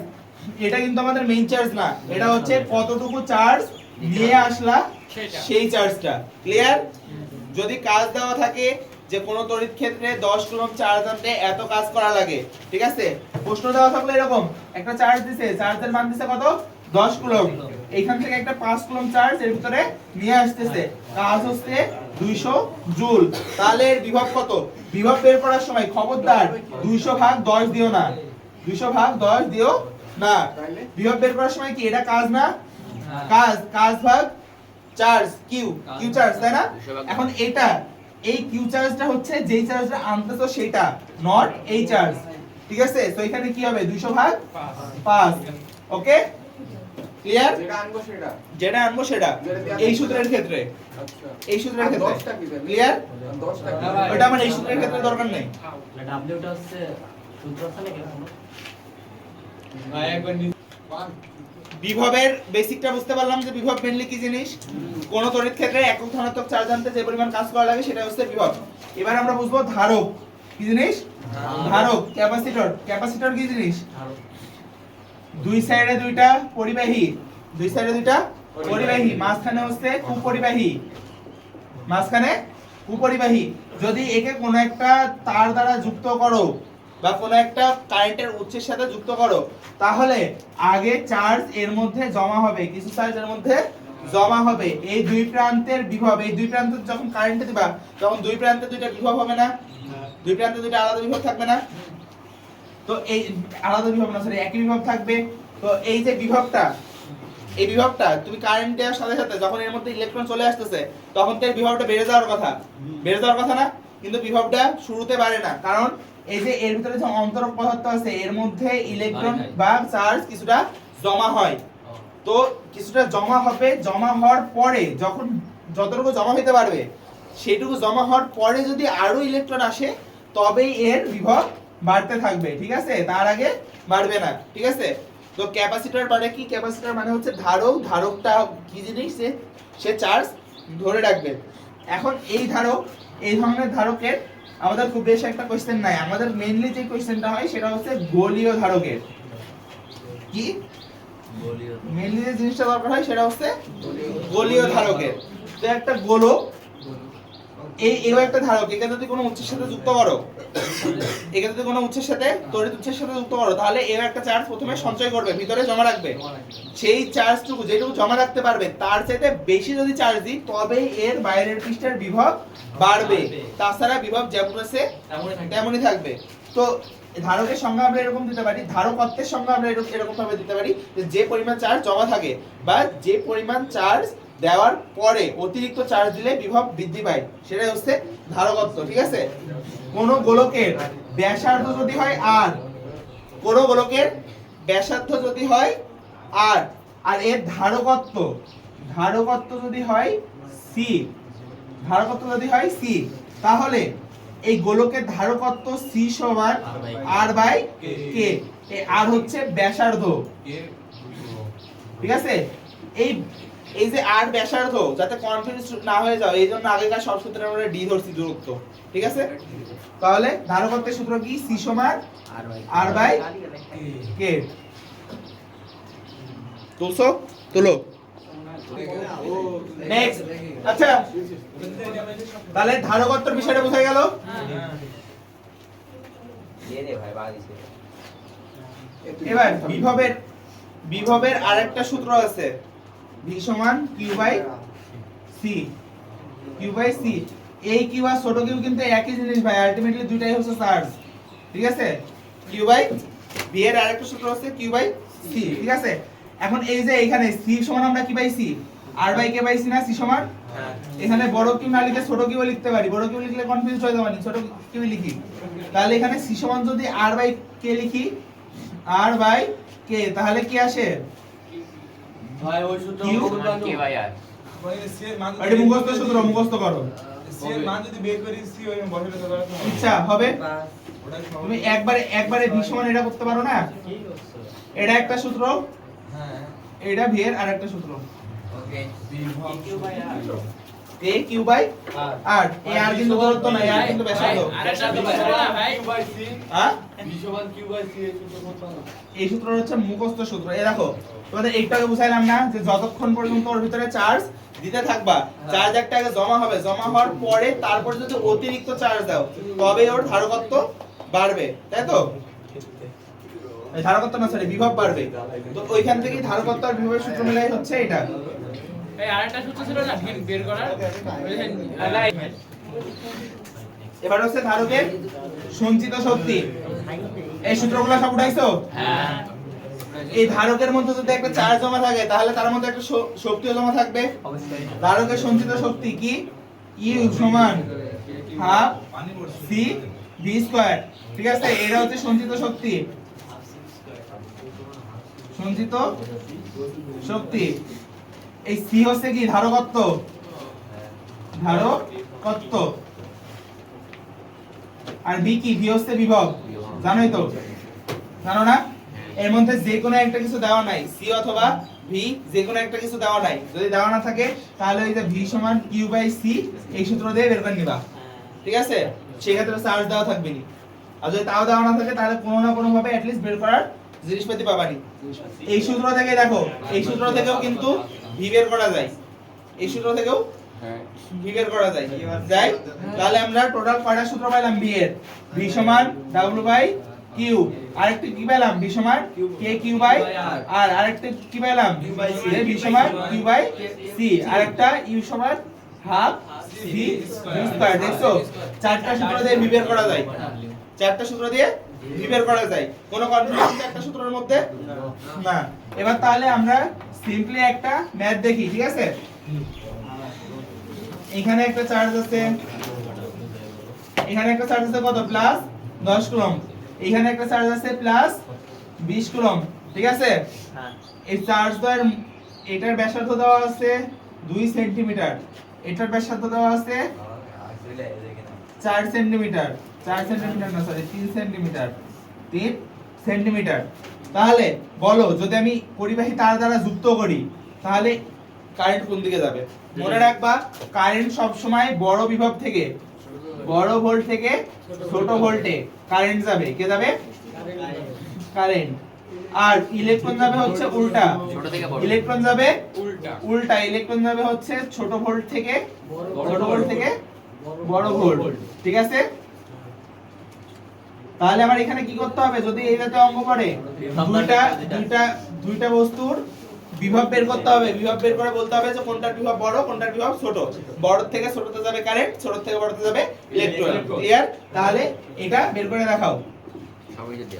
এটা কিন্তু আমাদের মেইন চার্জ না, এটা হচ্ছে কতটুকু চার্জ নিয়ে আসলা সেই চার্জটা। ক্লিয়ার? যদি কাজ দেওয়া থাকে যে কোন তড়িৎ ক্ষেত্রে 10 কুলম্ব চার্জ আনতে এত কাজ করা লাগে, ঠিক আছে, প্রশ্ন দেওয়া থাকলে এরকম একটা চার্জ দিছে, চার্জের মান দিছে কত, 10 কুলম্ব, এইখান থেকে একটা 5 কুলম্ব চার্জ এর ভিতরে নিয়ে আসতেছে, কাজ হচ্ছে 200 জুল। তাহলে এর বিভব কত? বিভব বের করার সময় খবরদার 200 ভাগ 10 দিও না, 200 ভাগ 10 দিও না। বিভব বের করার সময় কি এটা কাজ না, কাজ ভাগ চার্জ, কিউ চার্জ, তাই না? এখন এটা এই কিউ চার্জটা হচ্ছে যেই চার্জটা আনতেছো সেটা, নট এই চার্জ, ঠিক আছে? তো এখানে কি হবে, 200 ভাগ 5। ওকে, ক্লিয়ার? যেটা আনবো সেটা এই সূত্রের ক্ষেত্রে, আচ্ছা, এই সূত্রের ক্ষেত্রে 10টা কি দেবে? ক্লিয়ার? 10টা ওটা আমার এই সূত্রের ক্ষেত্রে দরকার নেই। ডাব্লিউটা হচ্ছে সূত্র আছে নাকি কোনো? বিভবের বেসিকটা বুঝতে পারলাম যে বিভব মেইনলি কি জিনিস। কোন তড়িৎ ক্ষেত্রে একক ধনাত্মক চার্জ আনতে যে পরিমাণ কাজ করা লাগে সেটা হচ্ছে বিভব। এবার আমরা বুঝবো ধারক কি জিনিস। ধারক, ক্যাপাসিটর কি জিনিস? দুই সাইডে দুইটা পরিবাহী, মাঝখানে হচ্ছে কুপরিবাহী। যদি একে কোনো একটা তার দ্বারা যুক্ত করো বা কোনো একটা কারেন্টের উৎসের সাথে যুক্ত করো, তাহলে আগে চার্জ এর মধ্যে জমা হবে, কিছু চার্জ এর মধ্যে জমা হবে। এই দুই প্রান্তের বিভব, এই দুই প্রান্তে যখন কারেন্ট দিবা তখন দুই প্রান্তে দুইটা বিভব হবে না, দুই প্রান্তে দুইটা আলাদা বিভব থাকবে না? তো এই আলাদা বিভব না, সরি একই বিভব থাকবে। তো এই যে বিভবটা, এই বিভবটা তুমি কারেন্ট দেওয়ার সাথে সাথে যখন এর মধ্যে ইলেকট্রন চলে আসতেছে তখন তো এই বিভবটা বেড়ে যাওয়ার কথা না, কিন্তু বিভবটা শুরুতে বাড়ে না, কারণ এই যে এর ভিতরে যে অন্তরক পদার্থ আছে এর মধ্যে ইলেকট্রন বা চার্জ কিছুটা জমা হয়। তো কিছুটা জমা হবে, জমা হওয়ার পরে যখন যতটুকু জমা হতে পারবে সেইটুকু জমা হওয়ার পরে যদি আরো ইলেকট্রন আসে তবেই এর বিভব বাড়তে থাকবে, ঠিক আছে? তার আগে বাড়বে না, ঠিক আছে? তো ক্যাপাসিটর মানে কি? ক্যাপাসিটর মানে হচ্ছে ধারক। ধারকটা কি জিনিস? সে চার্জ ধরে রাখবে। এখন এই ধারক, এই ধরনের ধারকের আমাদের খুব বেশি একটা কোশ্চেন নাই, আমাদের মেইনলি যে কোশ্চেনটা হয় সেটা হচ্ছে গোলীয় ধারকের। কি মেইনলি যে জিনিসটা দরকার হয় সেটা হচ্ছে গোলীয় ধারকের। তো একটা গোলক, এও একটা ধারক, একে যদি কোনো উৎসের সাথে যুক্ত করো, একে যদি কোনো উৎসের সাথে তড়িৎ উৎসের সাথে যুক্ত করো, তাহলে এও একটা চার্জ প্রথমে সঞ্চয় করবে, ভিতরে জমা রাখবে। সেই চার্জটুকু যেটুকু জমা রাখতে পারবে তার চাইতে বেশি যদি চার্জ দিই তবে এর বাইরের পৃষ্ঠের বিভব বাড়বে, তাছাড়া বিভব যেমন আছে তেমনই থাকবে। তো ধারকের সংজ্ঞা আমরা এরকম দিতে পারি, ধারকত্বের সংজ্ঞা আমরা এরকম ভাবে দিতে পারি যে পরিমাণ চার্জ জমা থাকে বা যে পরিমাণ চার্জ দেওয়ার পরে অতিরিক্ত চার্জ দিলে বিভব বৃদ্ধি পায়, সেটাই হচ্ছে ধারকত্ব। ঠিক আছে? কোন গোলকের ব্যাসার্ধ যদি হয় আর, কোন গোলকের ব্যাসার্ধ যদি হয় আর, আর এর ধারকত্ব যদি হয় সি, ধারকত্ব যদি হয় সি, তাহলে এই গোলকের ধারকত্ব সি সমান আর বাই কে। এই আর হচ্ছে ব্যাসার্ধ। ঠিক আছে? এই যে আর ব্যাসার্ধ, যাতে কনফিউজ না হয়ে যাও এই জন্য আগেকার সব সূত্রে আমরা ডি ধরছি, দূরত্ব। ঠিক আছে? তাহলে ধারকত্বের সূত্র কি? সি সমান আর বাই কে। তুলছো? তুলো। নেক্সট। আচ্ছা, তাহলে ধারকত্বের বিষয়টা বোঝা গেল? এবার বিভবের আরেকটা সূত্র আছে, ভি সমান Q by C. Q by C, এই কিউ আর ছোট কিউ কিন্তু একই জিনিস ভাই, আলটিমেটলি দুইটাই হচ্ছে চার্জ। ঠিক আছে? কিউ বাই ভি এর আরেকটা সূত্র আছে কিউ বাই সি। ঠিক আছে? এখন এই যে এখানে সি সমান আমরা কি পাইছি? আর বাই কে পাইছি না? সি সমান, এখানে বড় কিউ না লিখে ছোট কিউ লিখতে পারি, বড় কিউ লিখলে কনফিউজ হয়ে যাবে, ছোট কিউ লিখি। তাহলে এখানে সি সমান যদি আর বাই কে লিখি, আর বাই কে, তাহলে কি আসে? ভাই ওই সূত্র কিউ কে বাই আর। ভাই সি এর মান এটা মুখস্থ সূত্র, মুখস্থ করো। সি এর মান যদি বের করি সি ওই বসালে তো পারতো না। ইচ্ছা হবে ওটা তুমি একবারে ভি সমান এটা করতে পারো না? এটা একটা সূত্র, হ্যাঁ এটা ভি এর আরেকটা সূত্র। ওকে বিভব এ কিউ বাই আর, এ আর কিন্তু দূরত্ব না, এ আর কিন্তু ব্যাসার্ধ। আরেকটা তো বলা ভাই, কিউ বাই সি হ্যাঁ, বি সমান কিউ বাই সি এই সূত্র করতে না। এই সূত্র হচ্ছে মুখস্থ সূত্র। এই দেখো তোমাদের একটাকে বুঝাইলাম না যে যতক্ষণ পর্যন্ত ওর ভিতরে চার্জ দিতে থাকবা, চার্জ একটা আগে জমা হবে, জমা হওয়ার পরে তারপর যদি অতিরিক্ত চার্জ দাও তবে ওর ধারকত্ব বাড়বে, তাই তো? এই ধারকত্ব না, সরি বিভব বাড়বে। তো ওইখান থেকে ধারকত্ব আর বিভবের সূত্র মিলাই হচ্ছে এটা। এই আরেকটা সূত্র ছিল না বের করার, এবার হচ্ছে ধারকের সঞ্চিত শক্তি। এই সূত্রগুলো সব উঠাইছো? হ্যাঁ এই ধারকের মধ্যে যদি একটা চার্জ জমা থাকে তাহলে তার মধ্যে একটা শক্তিও জমা থাকবে। ধারকের সঞ্চিত শক্তি কি? ইউ সমান হাফ সি ভি স্কয়ার। ঠিক আছে? এটা হচ্ছে সঞ্চিত শক্তি, সঞ্চিত শক্তি। এই সি হচ্ছে কি? ধারকত্ব, ধারকত্ব। আর ভি কি? ভি হচ্ছে বিভব। জানোই তো? জানো না? এর মধ্যে যে কোনো একটা কিছু দেওয়া নাই, সি অথবা ভি, যে কোনো একটা কিছু দেওয়া নাই। যদি দেওয়া না থাকে তাহলে এই যে ভি সমান কিউ বাই সি এই সূত্র দিয়ে বের করে নিবা। ঠিক আছে? সেক্ষেত্রে চার্জ দেওয়া থাকবে না। আর যদি তাও দেওয়া না থাকে তাহলে কোনো না কোনো ভাবে অ্যাট লিস্ট বের করার জিনিসপাতি পাবানি। এই সূত্র থেকে দেখো, এই সূত্র থেকেও কিন্তু ভি বের করা যায়, এই সূত্র থেকেও ভি বের করা যায়। যাই, তাহলে আমরা টোটাল কয়টা সূত্র পাইলাম ভি এর? ভি সমান ডাব্লিউ বাই কিউ, আরেকটা কি পেলাম? ভি সমান কে কিউ বাই আর, আরেকটা কি পেলাম? ভি সমান কিউ বাই সি, আরেকটা ইউ সমান হাফ সি স্কয়ার। দেখছো? চারটা সূত্র দিয়ে ভি বের করা যায়, চারটা সূত্র দিয়ে ভি বের করা যায়। কোনো কনফিউশন চারটা সূত্রের মধ্যে না। এবার তাহলে আমরা সিম্পলি একটা ম্যাথ দেখি। ঠিক আছে? এখানে একটা চার্জ আছে, এখানে একটা চার্জ আছে কত? Plus 10 coulomb. এখানে একটা চার্জ আছে প্লাস 20 কুলম্ব। ঠিক আছে? এই চার্জ দ্বয়ের এটার ব্যাসার্ধ দেওয়া আছে 2 সেন্টিমিটার, এটার ব্যাসার্ধ দেওয়া আছে 4 সেন্টিমিটার, 4 সেন্টিমিটার না, সরি 3 সেন্টিমিটার, 3 সেন্টিমিটার। তাহলে বলো, যদি আমি পরিবাহী তার দ্বারা যুক্ত করি তাহলে কারেন্ট কোন দিকে যাবে? মনে রাখবা, কারেন্ট সব সময় বড় বিভব থেকে, বড় ভোল্ট থেকে ছোট ভোল্টে কারেন্ট যাবে। কে যাবে? কারেন্ট। আর ইলেকট্রন যাবে হচ্ছে উল্টা, ছোট থেকে বড়। ইলেকট্রন যাবে উল্টা। উল্টা, ইলেকট্রন যাবে হচ্ছে ছোট ভোল্ট থেকে, ছোট ভোল্ট থেকে বড় ভোল্ট, ঠিক আছে? তাহলে আমার এখানে কি করতে হবে যদি এই জাতীয় অঙ্ক পড়ে দুইটা বস্তুর বিভব বের করতে হবে। বিভব বের করে বলতে হবে যে কোনটার বিভব বড় কোনটার বিভব ছোট। বড় থেকে ছোটতে যাবে কারেন্ট, ছোট থেকে বড়তে যাবে ইলেকট্রন। ক্লিয়ার? তাহলে এটা বের করে দেখাও। সবাই যদি